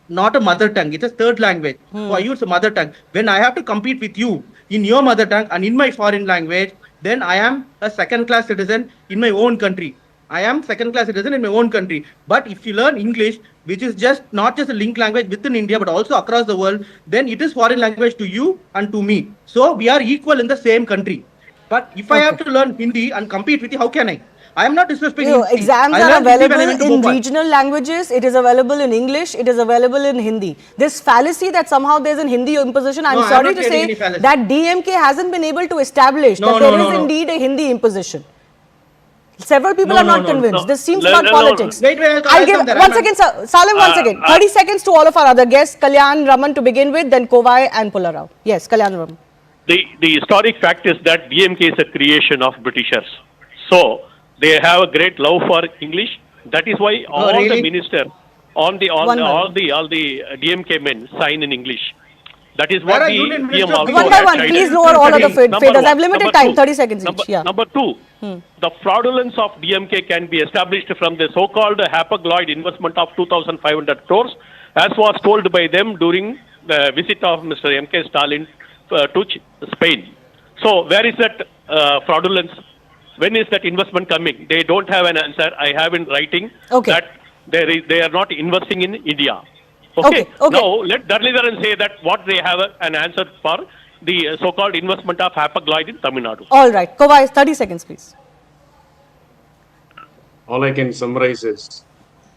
Speaker 5: not a mother tongue. It's a third language. For you, it's a mother tongue. When I have to compete with you in your mother tongue and in my foreign language, then I am a second-class citizen in my own country. I am second-class citizen in my own country. But if you learn English, which is just not just a link language within India, but also across the world, then it is foreign language to you and to me. So we are equal in the same country. But if I have to learn Hindi and compete with you, how can I? I am not disrespecting.
Speaker 1: Exams are available in regional languages. It is available in English. It is available in Hindi. This fallacy that somehow there is an Hindi imposition, I'm sorry to say that DMK hasn't been able to establish that there is indeed a Hindi imposition. Several people are not convinced. This seems about politics.
Speaker 5: Wait,
Speaker 1: I'll give one second, sir. Salim, 1 second. 30 seconds to all of our other guests. Kalyan, Raman to begin with, then Kovai and Pularao. Yes, Kalyan, Raman.
Speaker 9: The historic fact is that DMK is a creation of Britishers. So they have a great love for English. That is why all the ministers, all the DMK men sign in English. That is what the PM also
Speaker 1: one by one, please lower all of the faders. I have limited time, 30 seconds each.
Speaker 9: Number two, the fraudulence of DMK can be established from the so-called hapagloid investment of 2,500 crores, as was told by them during the visit of Mr. M.K. Stalin to Spain. So where is that fraudulence? When is that investment coming? They don't have an answer. I have in writing that they are not investing in India. Okay. Now let Dharnidharan say that what they have an answer for the so-called investment of hapagloid in Tamil Nadu.
Speaker 1: All right. Kovai, 30 seconds, please.
Speaker 7: All I can summarize is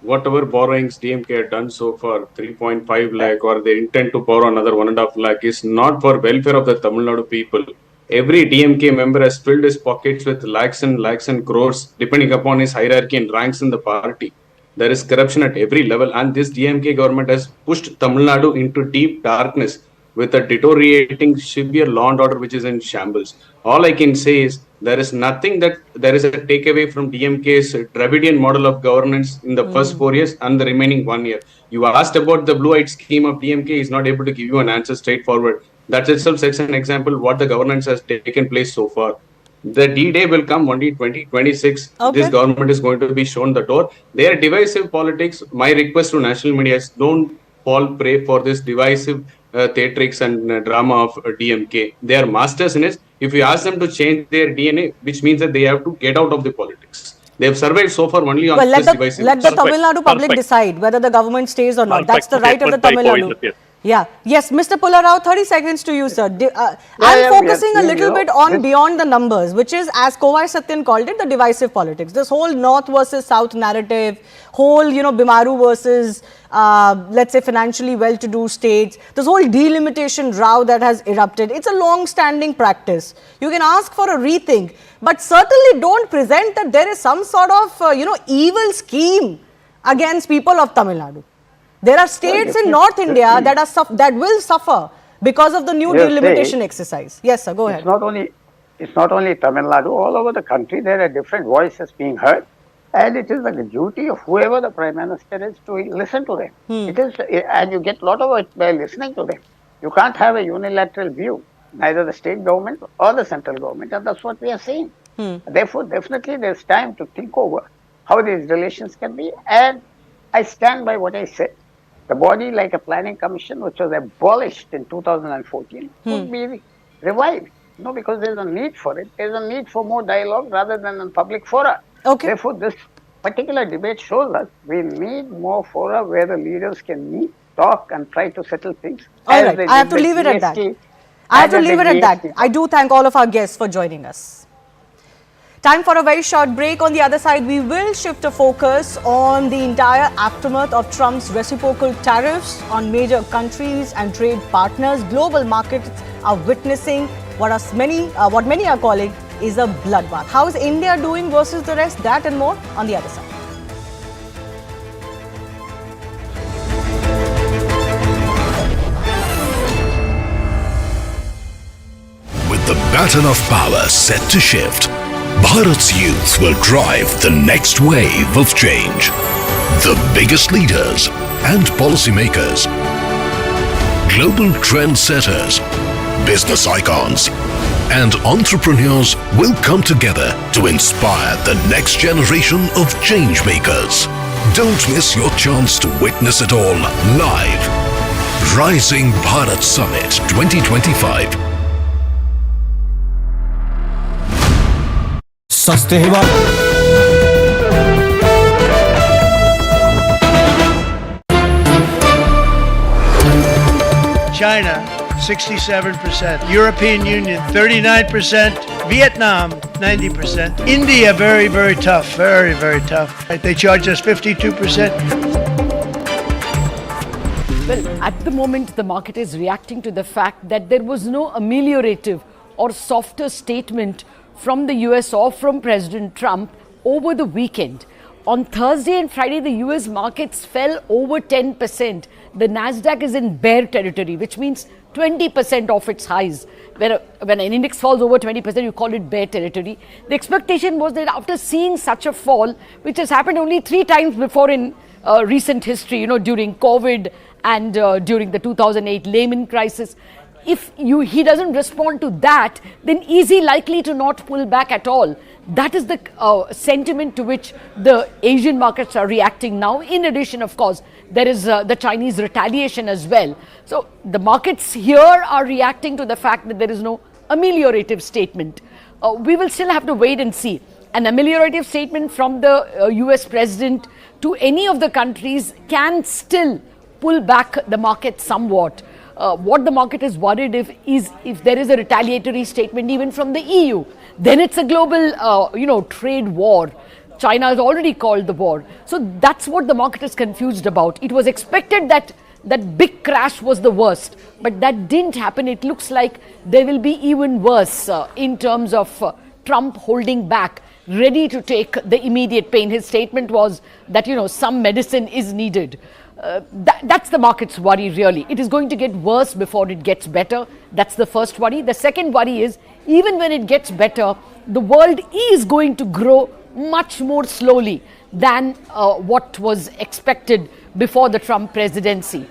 Speaker 7: whatever borrowings DMK had done so far, 3.5 lakh, or they intend to borrow another 1.5 lakh, is not for welfare of the Tamil Nadu people. Every DMK member has filled his pockets with lakhs and crores, depending upon his hierarchy and ranks in the party. There is corruption at every level, and this DMK government has pushed Tamil Nadu into deep darkness with a deteriorating severe law and order which is in shambles. All I can say is there is nothing that there is a takeaway from DMK's Dravidian model of governance in the first 4 years and the remaining 1 year. You asked about the blue-eyed scheme of DMK, is not able to give you an answer straightforward. That itself sets an example what the governance has taken place so far. The D-Day will come only 2026. This government is going to be shown the door. They are divisive politics. My request to national media is don't fall prey for this divisive theatrics and drama of DMK. They are masters in it. If you ask them to change their DNA, which means that they have to get out of the politics. They have survived so far only on this divisive.
Speaker 1: Let the Tamil Nadu public decide whether the government stays or not. That's the right of the Tamil Nadu. Yeah. Yes, Mr. Pullarao, 30 seconds to you, sir. I'm focusing a little bit on beyond the numbers, which is, as Kovai Satyan called it, the divisive politics. This whole North versus South narrative, whole, Bimaru versus, let's say, financially well-to-do states, this whole delimitation row that has erupted. It's a long-standing practice. You can ask for a rethink, but certainly don't present that there is some sort of, evil scheme against people of Tamil Nadu. There are states in North India that will suffer because of the new delimitation exercise. Yes, sir, go ahead.
Speaker 8: It's not only Tamil Nadu, all over the country there are different voices being heard, and it is the duty of whoever the Prime Minister is to listen to them. It is, and you get a lot of it by listening to them. You can't have a unilateral view, neither the state government or the central government, and that's what we are saying. Therefore, definitely there's time to think over how these relations can be, and I stand by what I said. The body, like a planning commission, which was abolished in 2014, could be revived. Because there's a need for it. There's a need for more dialogue rather than in public fora.
Speaker 1: Okay.
Speaker 8: Therefore, this particular debate shows us we need more fora where the leaders can meet, talk, and try to settle things.
Speaker 1: All right. I have to leave it at that. I do thank all of our guests for joining us. Time for a very short break. On the other side, we will shift a focus on the entire aftermath of Trump's reciprocal tariffs on major countries and trade partners. Global markets are witnessing what many are calling is a bloodbath. How is India doing versus the rest? That and more on the other side.
Speaker 10: With the baton of power set to shift, Bharat's youth will drive the next wave of change. The biggest leaders and policymakers, global trendsetters, business icons, and entrepreneurs will come together to inspire the next generation of change makers. Don't miss your chance to witness it all live. Rising Bharat Summit 2025.
Speaker 11: China, 67%. European Union, 39%. Vietnam, 90%. India, very, very tough. Very, very tough. They charge us 52%.
Speaker 12: Well, at the moment, the market is reacting to the fact that there was no ameliorative or softer statement from the US or from President Trump over the weekend. On Thursday and Friday, the US markets fell over 10%. The Nasdaq is in bear territory, which means 20% off its highs. When an index falls over 20%, you call it bear territory. The expectation was that after seeing such a fall, which has happened only 3 times before in recent history, during COVID and during the 2008 Lehman crisis, if he doesn't respond to that, then is he likely to not pull back at all? That is the sentiment to which the Asian markets are reacting now. In addition, of course, there is the Chinese retaliation as well. So the markets here are reacting to the fact that there is no ameliorative statement. We will still have to wait and see. An ameliorative statement from the US president to any of the countries can still pull back the market somewhat. What the market is worried if there is a retaliatory statement even from the EU, then it's a global, trade war. China has already called the war. So that's what the market is confused about. It was expected that big crash was the worst, but that didn't happen. It looks like there will be even worse in terms of Trump holding back, ready to take the immediate pain. His statement was that, some medicine is needed. That's the market's worry, really. It is going to get worse before it gets better. That's the first worry. The second worry is, even when it gets better, the world is going to grow much more slowly than what was expected before the Trump presidency.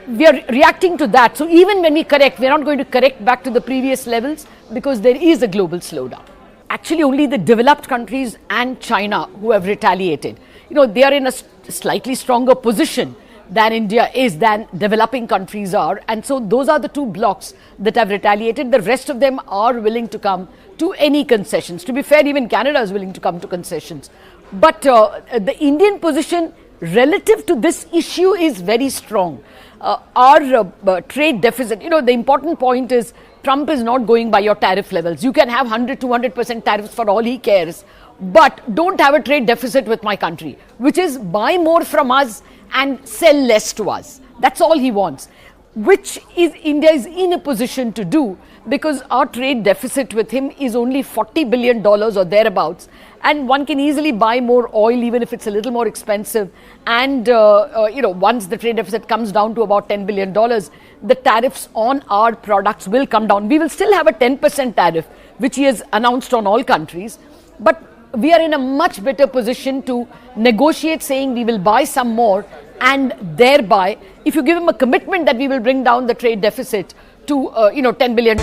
Speaker 12: We are reacting to that. So even when we correct, we are not going to correct back to the previous levels because there is a global slowdown. Actually, only the developed countries and China who have retaliated. They are in a slightly stronger position than India is, than developing countries are. And so those are the two blocks that have retaliated. The rest of them are willing to come to any concessions. To be fair, even Canada is willing to come to concessions. But the Indian position relative to this issue is very strong. Our trade deficit, the important point is Trump is not going by your tariff levels. You can have 100-200% tariffs for all he cares, but don't have a trade deficit with my country, which is buy more from us and sell less to us. That's all he wants, which is India is in a position to do, because our trade deficit with him is only $40 billion or thereabouts, and one can easily buy more oil even if it's a little more expensive. And once the trade deficit comes down to about $10 billion, the tariffs on our products will come down. We will still have a 10% tariff, which he has announced on all countries, but we are in a much better position to negotiate, saying we will buy some more, and thereby, if you give him a commitment that we will bring down the trade deficit to 10 billion.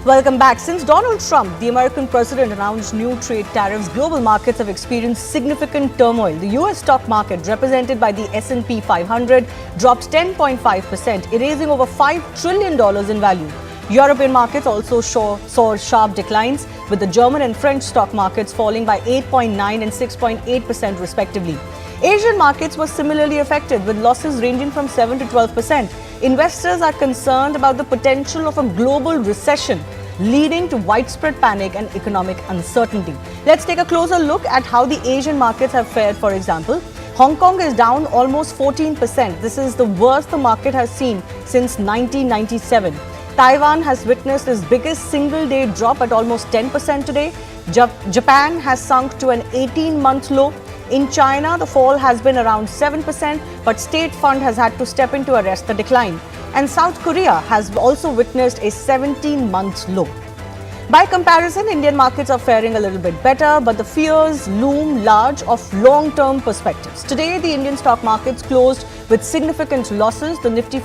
Speaker 1: Welcome back. Since Donald Trump, the American president, announced new trade tariffs, global markets have experienced significant turmoil. The US stock market, represented by the S&P 500, dropped 10.5%, erasing over $5 trillion in value. European markets also saw sharp declines, with the German and French stock markets falling by 8.9% and 6.8% respectively. Asian markets were similarly affected, with losses ranging from 7 to 12%. Investors are concerned about the potential of a global recession, leading to widespread panic and economic uncertainty. Let's take a closer look at how the Asian markets have fared. For example, Hong Kong is down almost 14%. This is the worst the market has seen since 1997. Taiwan has witnessed its biggest single-day drop at almost 10% today. Japan has sunk to an 18-month low. In China, the fall has been around 7%, but State Fund has had to step in to arrest the decline. And South Korea has also witnessed a 17-month low. By comparison, Indian markets are faring a little bit better, but the fears loom large of long-term perspectives. Today, the Indian stock markets closed with significant losses. The Nifty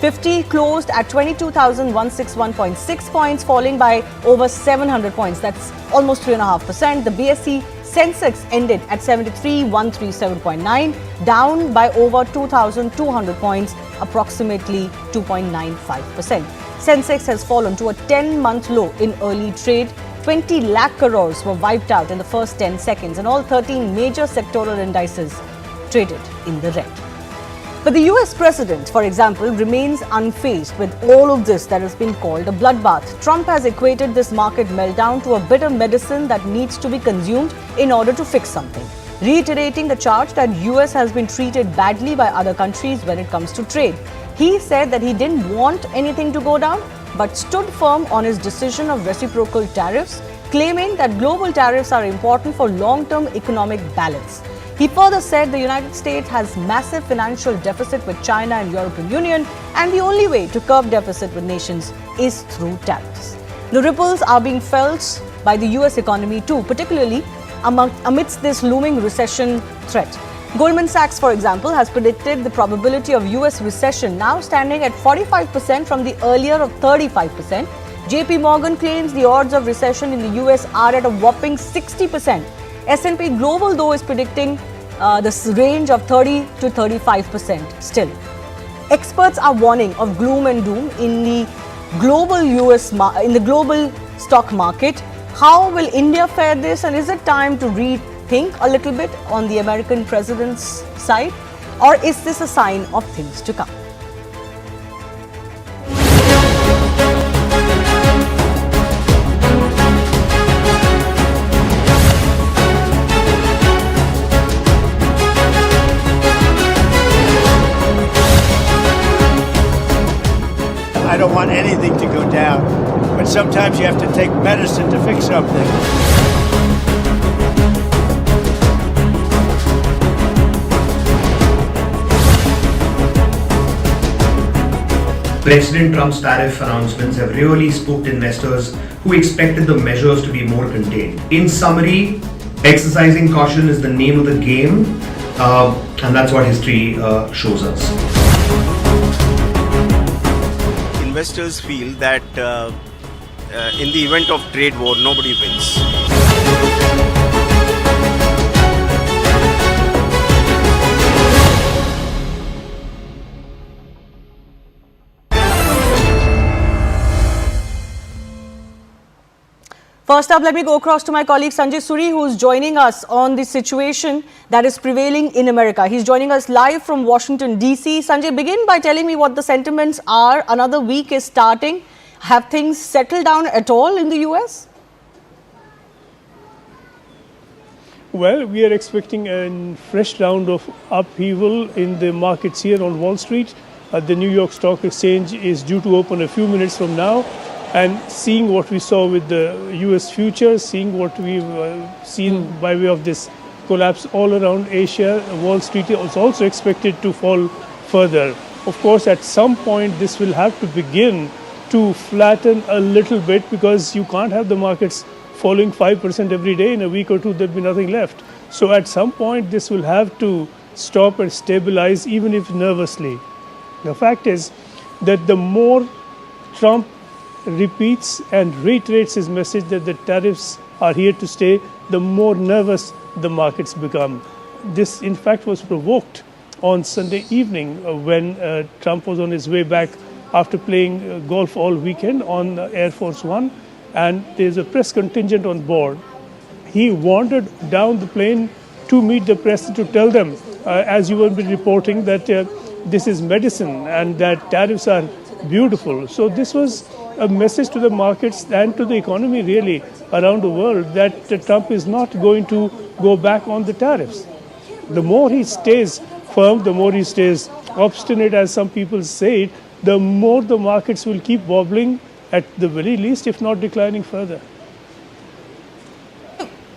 Speaker 1: 50 closed at 22,161.6 points, falling by over 700 points. That's almost 3.5%. The BSE Sensex ended at 73,137.9, down by over 2,200 points, approximately 2.95%. Sensex has fallen to a 10-month low in early trade. 20 lakh crores were wiped out in the first 10 seconds, and all 13 major sectoral indices traded in the red. But the US president, for example, remains unfazed with all of this that has been called a bloodbath. Trump has equated this market meltdown to a bitter medicine that needs to be consumed in order to fix something, reiterating the charge that US has been treated badly by other countries when it comes to trade. He said that he didn't want anything to go down, but stood firm on his decision of reciprocal tariffs, claiming that global tariffs are important for long-term economic balance. He further said the United States has massive financial deficit with China and European Union, and the only way to curb deficit with nations is through tariffs. The ripples are being felt by the US economy too, particularly amidst this looming recession threat. Goldman Sachs, for example, has predicted the probability of US recession now standing at 45% from the earlier of 35%. JP Morgan claims the odds of recession in the US are at a whopping 60%. S&P Global, though, is predicting this range of 30 to 35% still. Experts are warning of gloom and doom in the global stock market. How will India fare this, and is it time to rethink a little bit on the American president's side, or is this a sign of things to come?
Speaker 11: I don't want anything to go down, but sometimes you have to take medicine to fix something.
Speaker 13: President Trump's tariff announcements have really spooked investors who expected the measures to be more contained. In summary, exercising caution is the name of the game, and that's what history shows us.
Speaker 14: Investors feel that in the event of trade war, nobody wins.
Speaker 1: First up, let me go across to my colleague Sanjay Suri, who is joining us on the situation that is prevailing in America. He's joining us live from Washington, D.C. Sanjay, begin by telling me what the sentiments are. Another week is starting. Have things settled down at all in the U.S.?
Speaker 15: Well, we are expecting a fresh round of upheaval in the markets here on Wall Street. The New York Stock Exchange is due to open a few minutes from now. And seeing what we saw with the US futures, seeing what we've seen by way of this collapse all around Asia, Wall Street is also expected to fall further. Of course, at some point, this will have to begin to flatten a little bit because you can't have the markets falling 5% every day. In a week or two, there'll be nothing left. So at some point, this will have to stop and stabilize, even if nervously. The fact is that the more Trump repeats and reiterates his message that the tariffs are here to stay, the more nervous the markets become. This, in fact, was provoked on Sunday evening when Trump was on his way back after playing golf all weekend on Air Force One, and there's a press contingent on board. He wandered down the plane to meet the press to tell them, as you have been reporting, that this is medicine and that tariffs are beautiful. So this was a message to the markets and to the economy really around the world that Trump is not going to go back on the tariffs. The more he stays firm, the more he stays obstinate, as some people say, the more the markets will keep wobbling at the very least, if not declining further.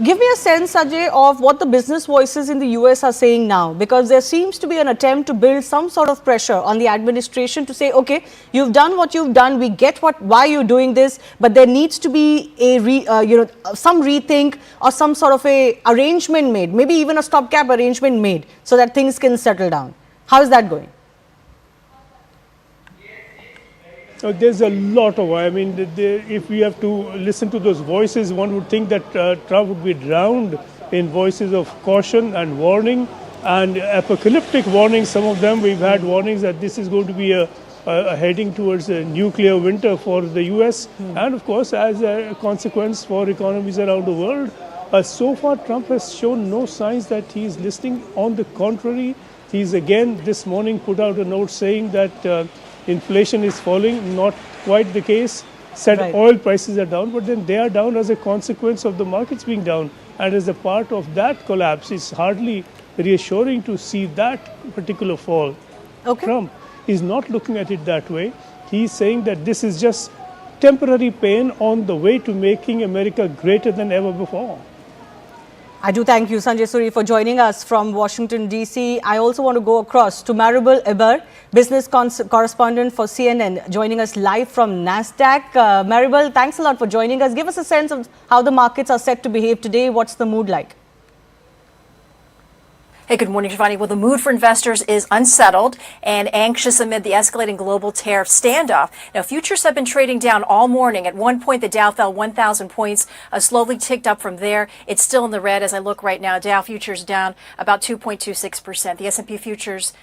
Speaker 1: Give me a sense, Ajay, of what the business voices in the US are saying now, because there seems to be an attempt to build some sort of pressure on the administration to say, okay, you've done what you've done, we get why you're doing this, but there needs to be a some rethink or some sort of a arrangement made, maybe even a stopgap arrangement made so that things can settle down. How is that going?
Speaker 15: There's a lot of, if we have to listen to those voices, one would think that Trump would be drowned in voices of caution and warning and apocalyptic warnings. Some of them, we've had warnings that this is going to be a heading towards a nuclear winter for the US and of course as a consequence for economies around the world. So far, Trump has shown no signs that he is listening. On the contrary, he's again this morning put out a note saying that inflation is falling, not quite the case. Said oil prices are down, but then they are down as a consequence of the markets being down. And as a part of that collapse, it's hardly reassuring to see that particular fall. Trump is not looking at it that way. He's saying that this is just temporary pain on the way to making America greater than ever before.
Speaker 1: I do thank you, Sanjay Suri, for joining us from Washington, D.C. I also want to go across to Maribel Eber, business correspondent for CNN, joining us live from NASDAQ. Maribel, thanks a lot for joining us. Give us a sense of how the markets are set to behave today. What's the mood like?
Speaker 16: Hey, good morning, Shivanu. Well, the mood for investors is unsettled and anxious amid the escalating global tariff standoff. Now, futures have been trading down all morning. At one point, the Dow fell 1,000 points, slowly ticked up from there. It's still in the red as I look right now. Dow futures down about 2.26%. The S&P futures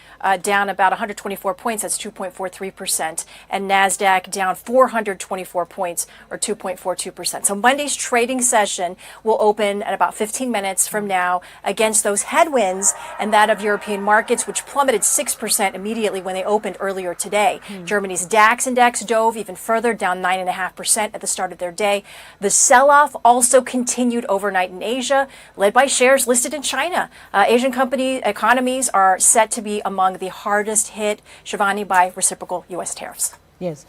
Speaker 16: down about 124 points. That's 2.43%. And NASDAQ down 424 points or 2.42%. So Monday's trading session will open at about 15 minutes from now against those headwinds and that of European markets, which plummeted 6% immediately when they opened earlier today. Germany's DAX index dove even further, down 9.5% at the start of their day. The sell-off also continued overnight in Asia, led by shares listed in China. Asian economies are set to be among the hardest hit, Shivani, by reciprocal U.S. tariffs.
Speaker 1: Yes.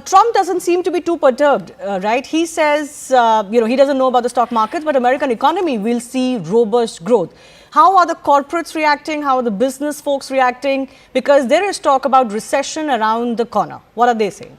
Speaker 1: Trump doesn't seem to be too perturbed, right? He says, he doesn't know about the stock markets, but American economy will see robust growth. How are the corporates reacting? How are the business folks reacting? Because there is talk about recession around the corner. What are they saying?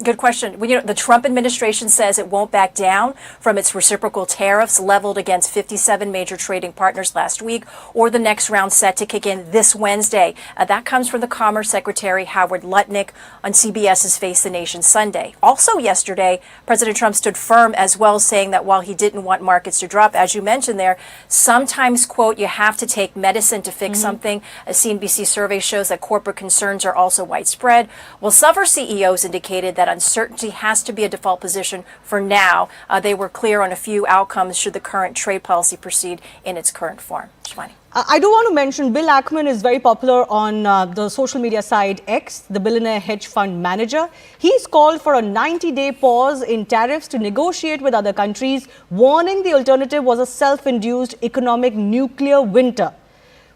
Speaker 16: Good question. The Trump administration says it won't back down from its reciprocal tariffs leveled against 57 major trading partners last week, or the next round set to kick in this Wednesday. That comes from the Commerce Secretary Howard Lutnick on CBS's Face the Nation Sunday. Also yesterday, President Trump stood firm as well, saying that while he didn't want markets to drop, as you mentioned there, sometimes, quote, you have to take medicine to fix something. A CNBC survey shows that corporate concerns are also widespread. Well, several CEOs indicated that that uncertainty has to be a default position for now. They were clear on a few outcomes should the current trade policy proceed in its current form. Shivani.
Speaker 1: I do want to mention Bill Ackman is very popular on the social media site X, the billionaire hedge fund manager. He's called for a 90-day pause in tariffs to negotiate with other countries, warning the alternative was a self-induced economic nuclear winter.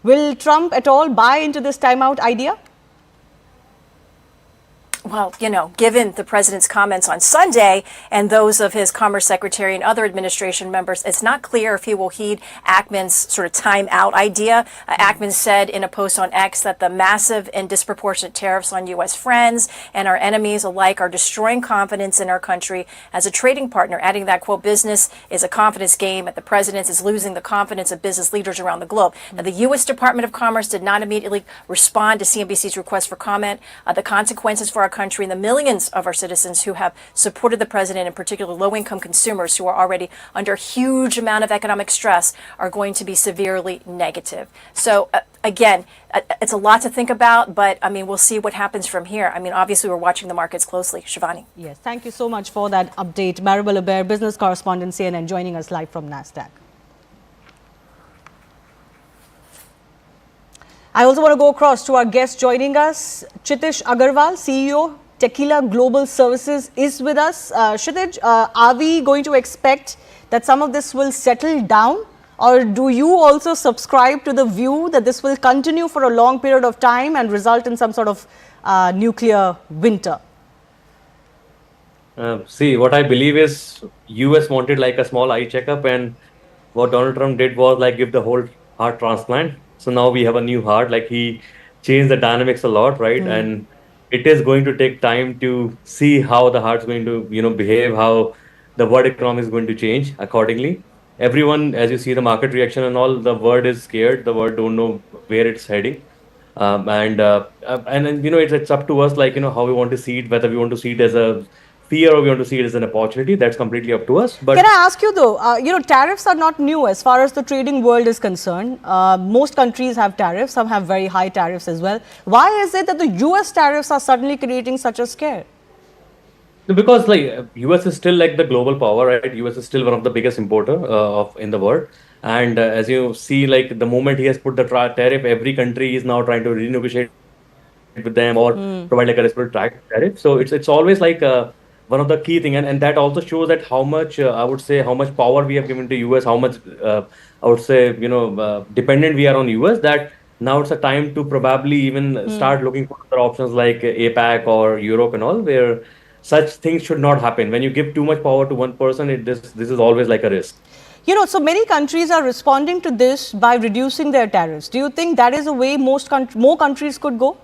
Speaker 1: Will Trump at all buy into this timeout idea?
Speaker 16: Well, given the president's comments on Sunday and those of his Commerce Secretary and other administration members, it's not clear if he will heed Ackman's sort of time out idea. Ackman said in a post on X that the massive and disproportionate tariffs on U.S. friends and our enemies alike are destroying confidence in our country as a trading partner, adding that, quote, business is a confidence game and the president is losing the confidence of business leaders around the globe. Now, the U.S. Department of Commerce did not immediately respond to CNBC's request for comment. The consequences for our country and the millions of our citizens who have supported the president, in particular low-income consumers who are already under a huge amount of economic stress, are going to be severely negative. So again, it's a lot to think about, but I mean, we'll see what happens from here. I mean, obviously, we're watching the markets closely. Shivani.
Speaker 1: Yes, thank you so much for that update. Maribel Aubert, business correspondent, CNN, joining us live from NASDAQ. I also want to go across to our guest joining us. Kshitij Agarwal, CEO, Tequila Global Services, is with us. Kshitij, are we going to expect that some of this will settle down? Or do you also subscribe to the view that this will continue for a long period of time and result in some sort of nuclear winter?
Speaker 17: See, what I believe is US wanted like a small eye checkup, and what Donald Trump did was like give the whole heart transplant. So now we have a new heart, like he changed the dynamics a lot, right? And it is going to take time to see how the heart's going to, behave, how the world economy is going to change accordingly. Everyone, as you see the market reaction and all, the world is scared. The world don't know where it's heading. And then, it's up to us, like, how we want to see it, whether we want to see it as a fear or we want to see it as an opportunity. That's completely up to us. But
Speaker 1: can I ask you though, tariffs are not new as far as the trading world is concerned. Most countries have tariffs, some have very high tariffs as well. Why is it that the US tariffs are suddenly creating such a scare?
Speaker 17: Because US is still like the global power, right? US is still one of the biggest importer in the world. And as you see, like the moment he has put the tariff, every country is now trying to renegotiate with them or provide like a reciprocal tariff. So it's always like one of the key thing, and that also shows that how much I would say how much power we have given to US, how much I would say dependent we are on US. That now it's a time to probably even start looking for other options like APAC or Europe and all, where such things should not happen. When you give too much power to one person, this is always like a risk.
Speaker 1: So many countries are responding to this by reducing their tariffs. Do you think that is a way more countries could go?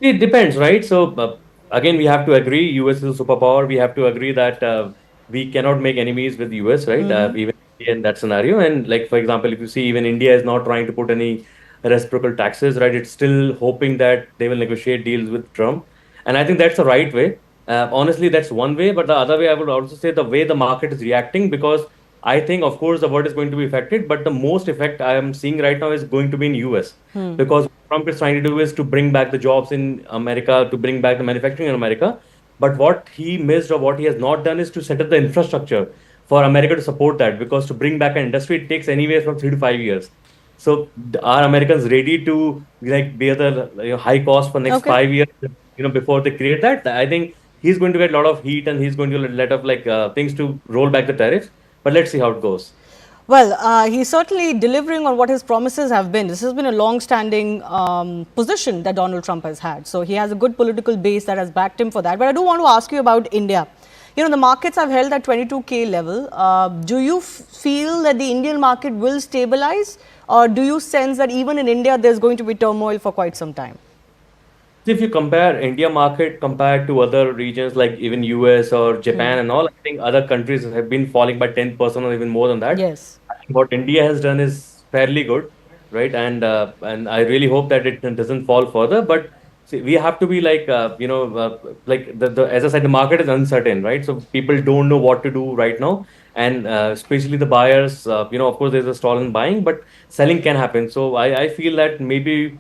Speaker 17: It depends, right? So again, we have to agree, US is a superpower. We have to agree that we cannot make enemies with US, right? Even in that scenario. And like, for example, if you see, even India is not trying to put any reciprocal taxes, right? It's still hoping that they will negotiate deals with Trump. And I think that's the right way. Honestly, that's one way. But the other way, I would also say the way the market is reacting, because I think, of course, the world is going to be affected, but the most effect I am seeing right now is going to be in US. Because what Trump is trying to do is to bring back the jobs in America, to bring back the manufacturing in America. But what he missed or what he has not done is to set up the infrastructure for America to support that, because to bring back an industry, it takes anywhere from 3 to 5 years. So are Americans ready to bear the high cost for next 5 years, before they create that? I think he's going to get a lot of heat and he's going to let up things to roll back the tariffs. But let's see how it goes.
Speaker 1: Well, he's certainly delivering on what his promises have been. This has been a long-standing position that Donald Trump has had. So he has a good political base that has backed him for that. But I do want to ask you about India. The markets have held at 22K level. Do you feel that the Indian market will stabilize? Or do you sense that even in India, there's going to be turmoil for quite some time?
Speaker 17: If you compare India market compared to other regions like even US or Japan and all, I think other countries have been falling by 10% or even more than that.
Speaker 1: Yes.
Speaker 17: I think what India has done is fairly good, right? And I really hope that it doesn't fall further. But see, we have to be like, as I said, the market is uncertain, right? So people don't know what to do right now. And especially the buyers, of course, there's a stall in buying, but selling can happen. So I feel that maybe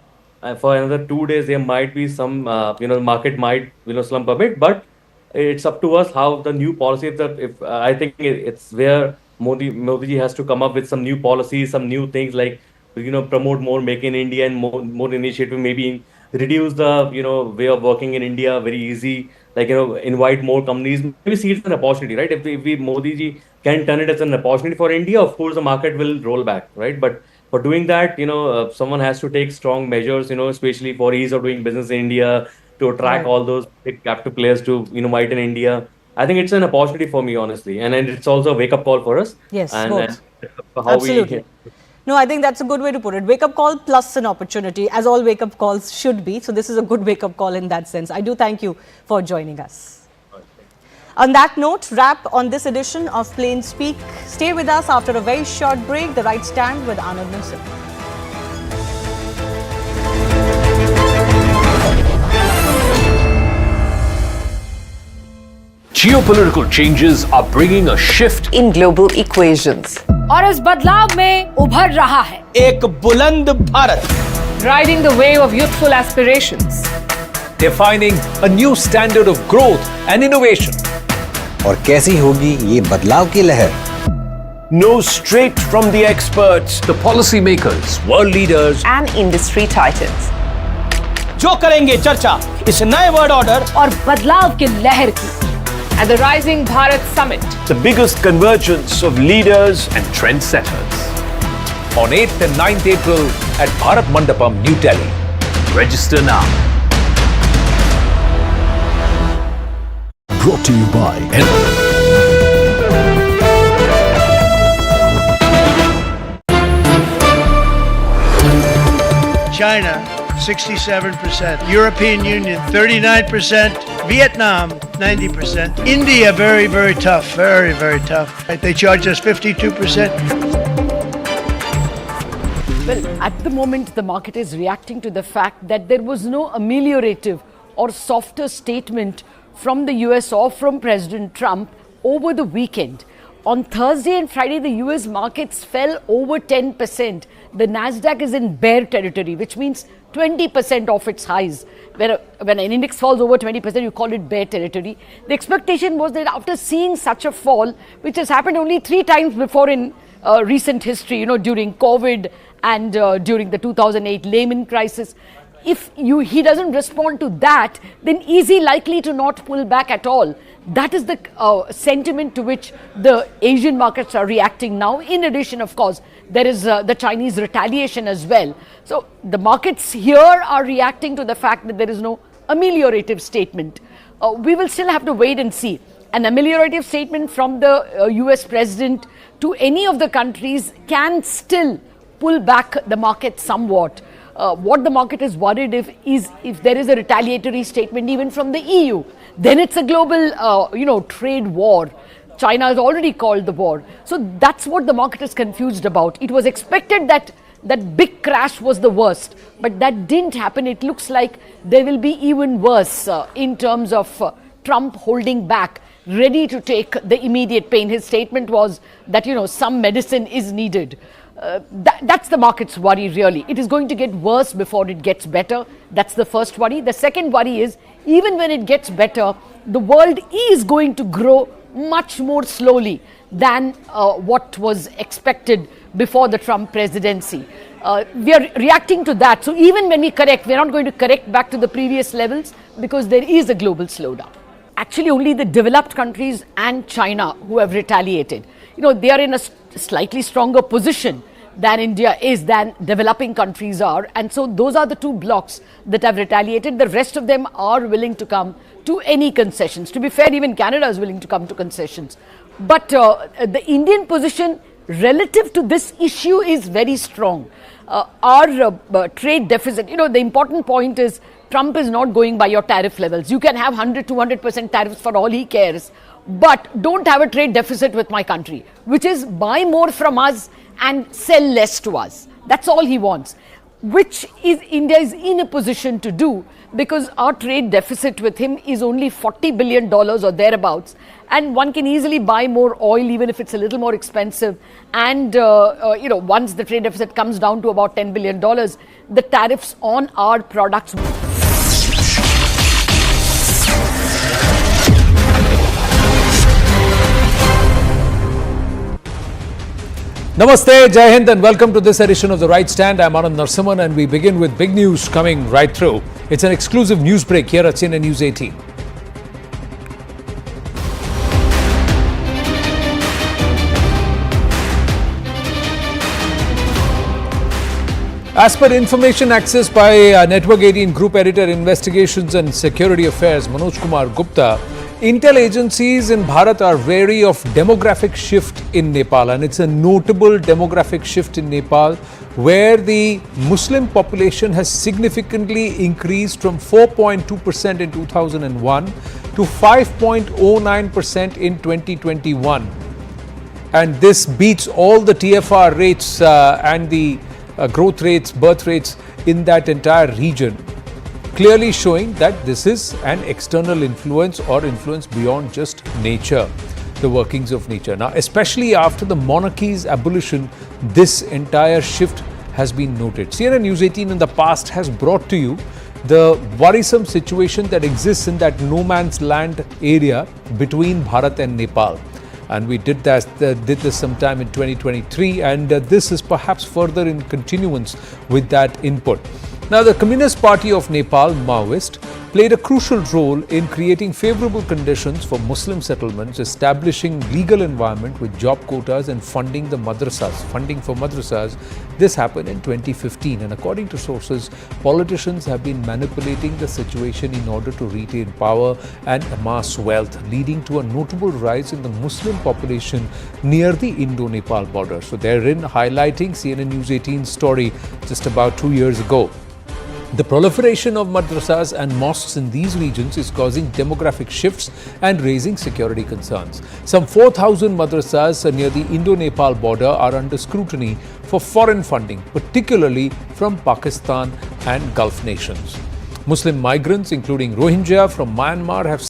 Speaker 17: for another 2 days, there might be some, the market might, slump a bit. But it's up to us how the new policy. If I think it's where Modi ji has to come up with some new policies, some new things like promote more Make in India and more initiative, maybe reduce the way of working in India very easy, like invite more companies, maybe see it as an opportunity, right? If Modi ji can turn it as an opportunity for India, of course the market will roll back, right? But for doing that, someone has to take strong measures, especially for ease of doing business in India, to attract all those big capital players to invite in India. I think it's an opportunity for me, honestly, and it's also a wake up call for us.
Speaker 1: Yes,
Speaker 17: and how
Speaker 1: absolutely. No, I think that's a good way to put it. Wake up call plus an opportunity, as all wake up calls should be. So this is a good wake up call in that sense. I do thank you for joining us. On that note, wrap on this edition of Plain Speak. Stay with us after a very short break. The Right Stand with Anand Nusif.
Speaker 18: Geopolitical changes are bringing a shift in global equations.
Speaker 12: और इस बदलाव में उभर रहा है
Speaker 18: एक बुलंद Bharat,
Speaker 12: riding the wave of youthful aspirations,
Speaker 18: defining a new standard of growth and innovation.
Speaker 19: और कैसी होगी ये बदलाव की लहर?
Speaker 18: Know straight from the experts, the policymakers, world leaders,
Speaker 20: and industry titans.
Speaker 18: जो करेंगे चर्चा इस नए वर्ल्ड ऑर्डर
Speaker 12: और बदलाव की लहर की. At the Rising Bharat Summit,
Speaker 18: the biggest convergence of leaders and trendsetters. On 8th and 9th April at Bharat Mandapam, New Delhi. Register now.
Speaker 10: Brought to you by
Speaker 11: China, 67%. European Union, 39%. Vietnam, 90%. India, very, very tough. Very, very tough. They charge us 52%.
Speaker 12: Well, at the moment, the market is reacting to the fact that there was no ameliorative or softer statement from the US or from President Trump over the weekend. On Thursday and Friday, the US markets fell over 10%. The Nasdaq is in bear territory, which means 20% off its highs. When an index falls over 20%, you call it bear territory. The expectation was that after seeing such a fall, which has happened only 3 times before in recent history, during COVID and during the 2008 Lehman crisis, if he doesn't respond to that, then is he likely to not pull back at all? That is the sentiment to which the Asian markets are reacting now. In addition, of course, there is the Chinese retaliation as well. So the markets here are reacting to the fact that there is no ameliorative statement. We will still have to wait and see. An ameliorative statement from the US president to any of the countries can still pull back the market somewhat. What the market is worried if there is a retaliatory statement even from the EU, then it's a global, trade war. China has already called the war. So that's what the market is confused about. It was expected that that big crash was the worst, but that didn't happen. It looks like there will be even worse in terms of Trump holding back, ready to take the immediate pain. His statement was that, some medicine is needed. That's the market's worry, really. It is going to get worse before it gets better. That's the first worry. The second worry is, even when it gets better, the world is going to grow much more slowly than what was expected before the Trump presidency. We are reacting to that. So even when we correct, we're not going to correct back to the previous levels because there is a global slowdown. Actually, only the developed countries and China who have retaliated. They are in a slightly stronger position than India is, than developing countries are. And so those are the two blocks that have retaliated. The rest of them are willing to come to any concessions. To be fair, even Canada is willing to come to concessions. But the Indian position relative to this issue is very strong. Our trade deficit, the important point is Trump is not going by your tariff levels. You can have 100-200% tariffs for all he cares, but don't have a trade deficit with my country, which is buy more from us and sell less to us. That's all he wants, which is India is in a position to do because our trade deficit with him is only $40 billion or thereabouts, and one can easily buy more oil even if it's a little more expensive. And once the trade deficit comes down to about $10 billion, the tariffs on our products
Speaker 18: Namaste, Jai Hind, and welcome to this edition of The Right Stand. I'm Anand Narsimhan, and we begin with big news coming right through. It's an exclusive news break here at CNN News 18. As per information accessed by Network 18 Group Editor Investigations and Security Affairs Manoj Kumar Gupta, intel agencies in Bharat are wary of demographic shift in Nepal, and it's a notable demographic shift in Nepal where the Muslim population has significantly increased from 4.2% in 2001 to 5.09% in 2021. And this beats all the TFR rates and the growth rates, birth rates in that entire region, clearly showing that this is an external influence or influence beyond just nature, the workings of nature. Now, especially after the monarchy's abolition, this entire shift has been noted. CNN News 18 in the past has brought to you the worrisome situation that exists in that no man's land area between Bharat and Nepal. And we did this sometime in 2023, and this is perhaps further in continuance with that input. Now, the Communist Party of Nepal, Maoist, played a crucial role in creating favorable conditions for Muslim settlements, establishing legal environment with job quotas and funding for madrasas. This happened in 2015, and according to sources, politicians have been manipulating the situation in order to retain power and amass wealth, leading to a notable rise in the Muslim population near the Indo-Nepal border. So therein highlighting CNN News 18's story just about 2 years ago. The proliferation of madrasas and mosques in these regions is causing demographic shifts and raising security concerns. Some 4,000 madrasas near the Indo-Nepal border are under scrutiny for foreign funding, particularly from Pakistan and Gulf nations. Muslim migrants, including Rohingya from Myanmar, have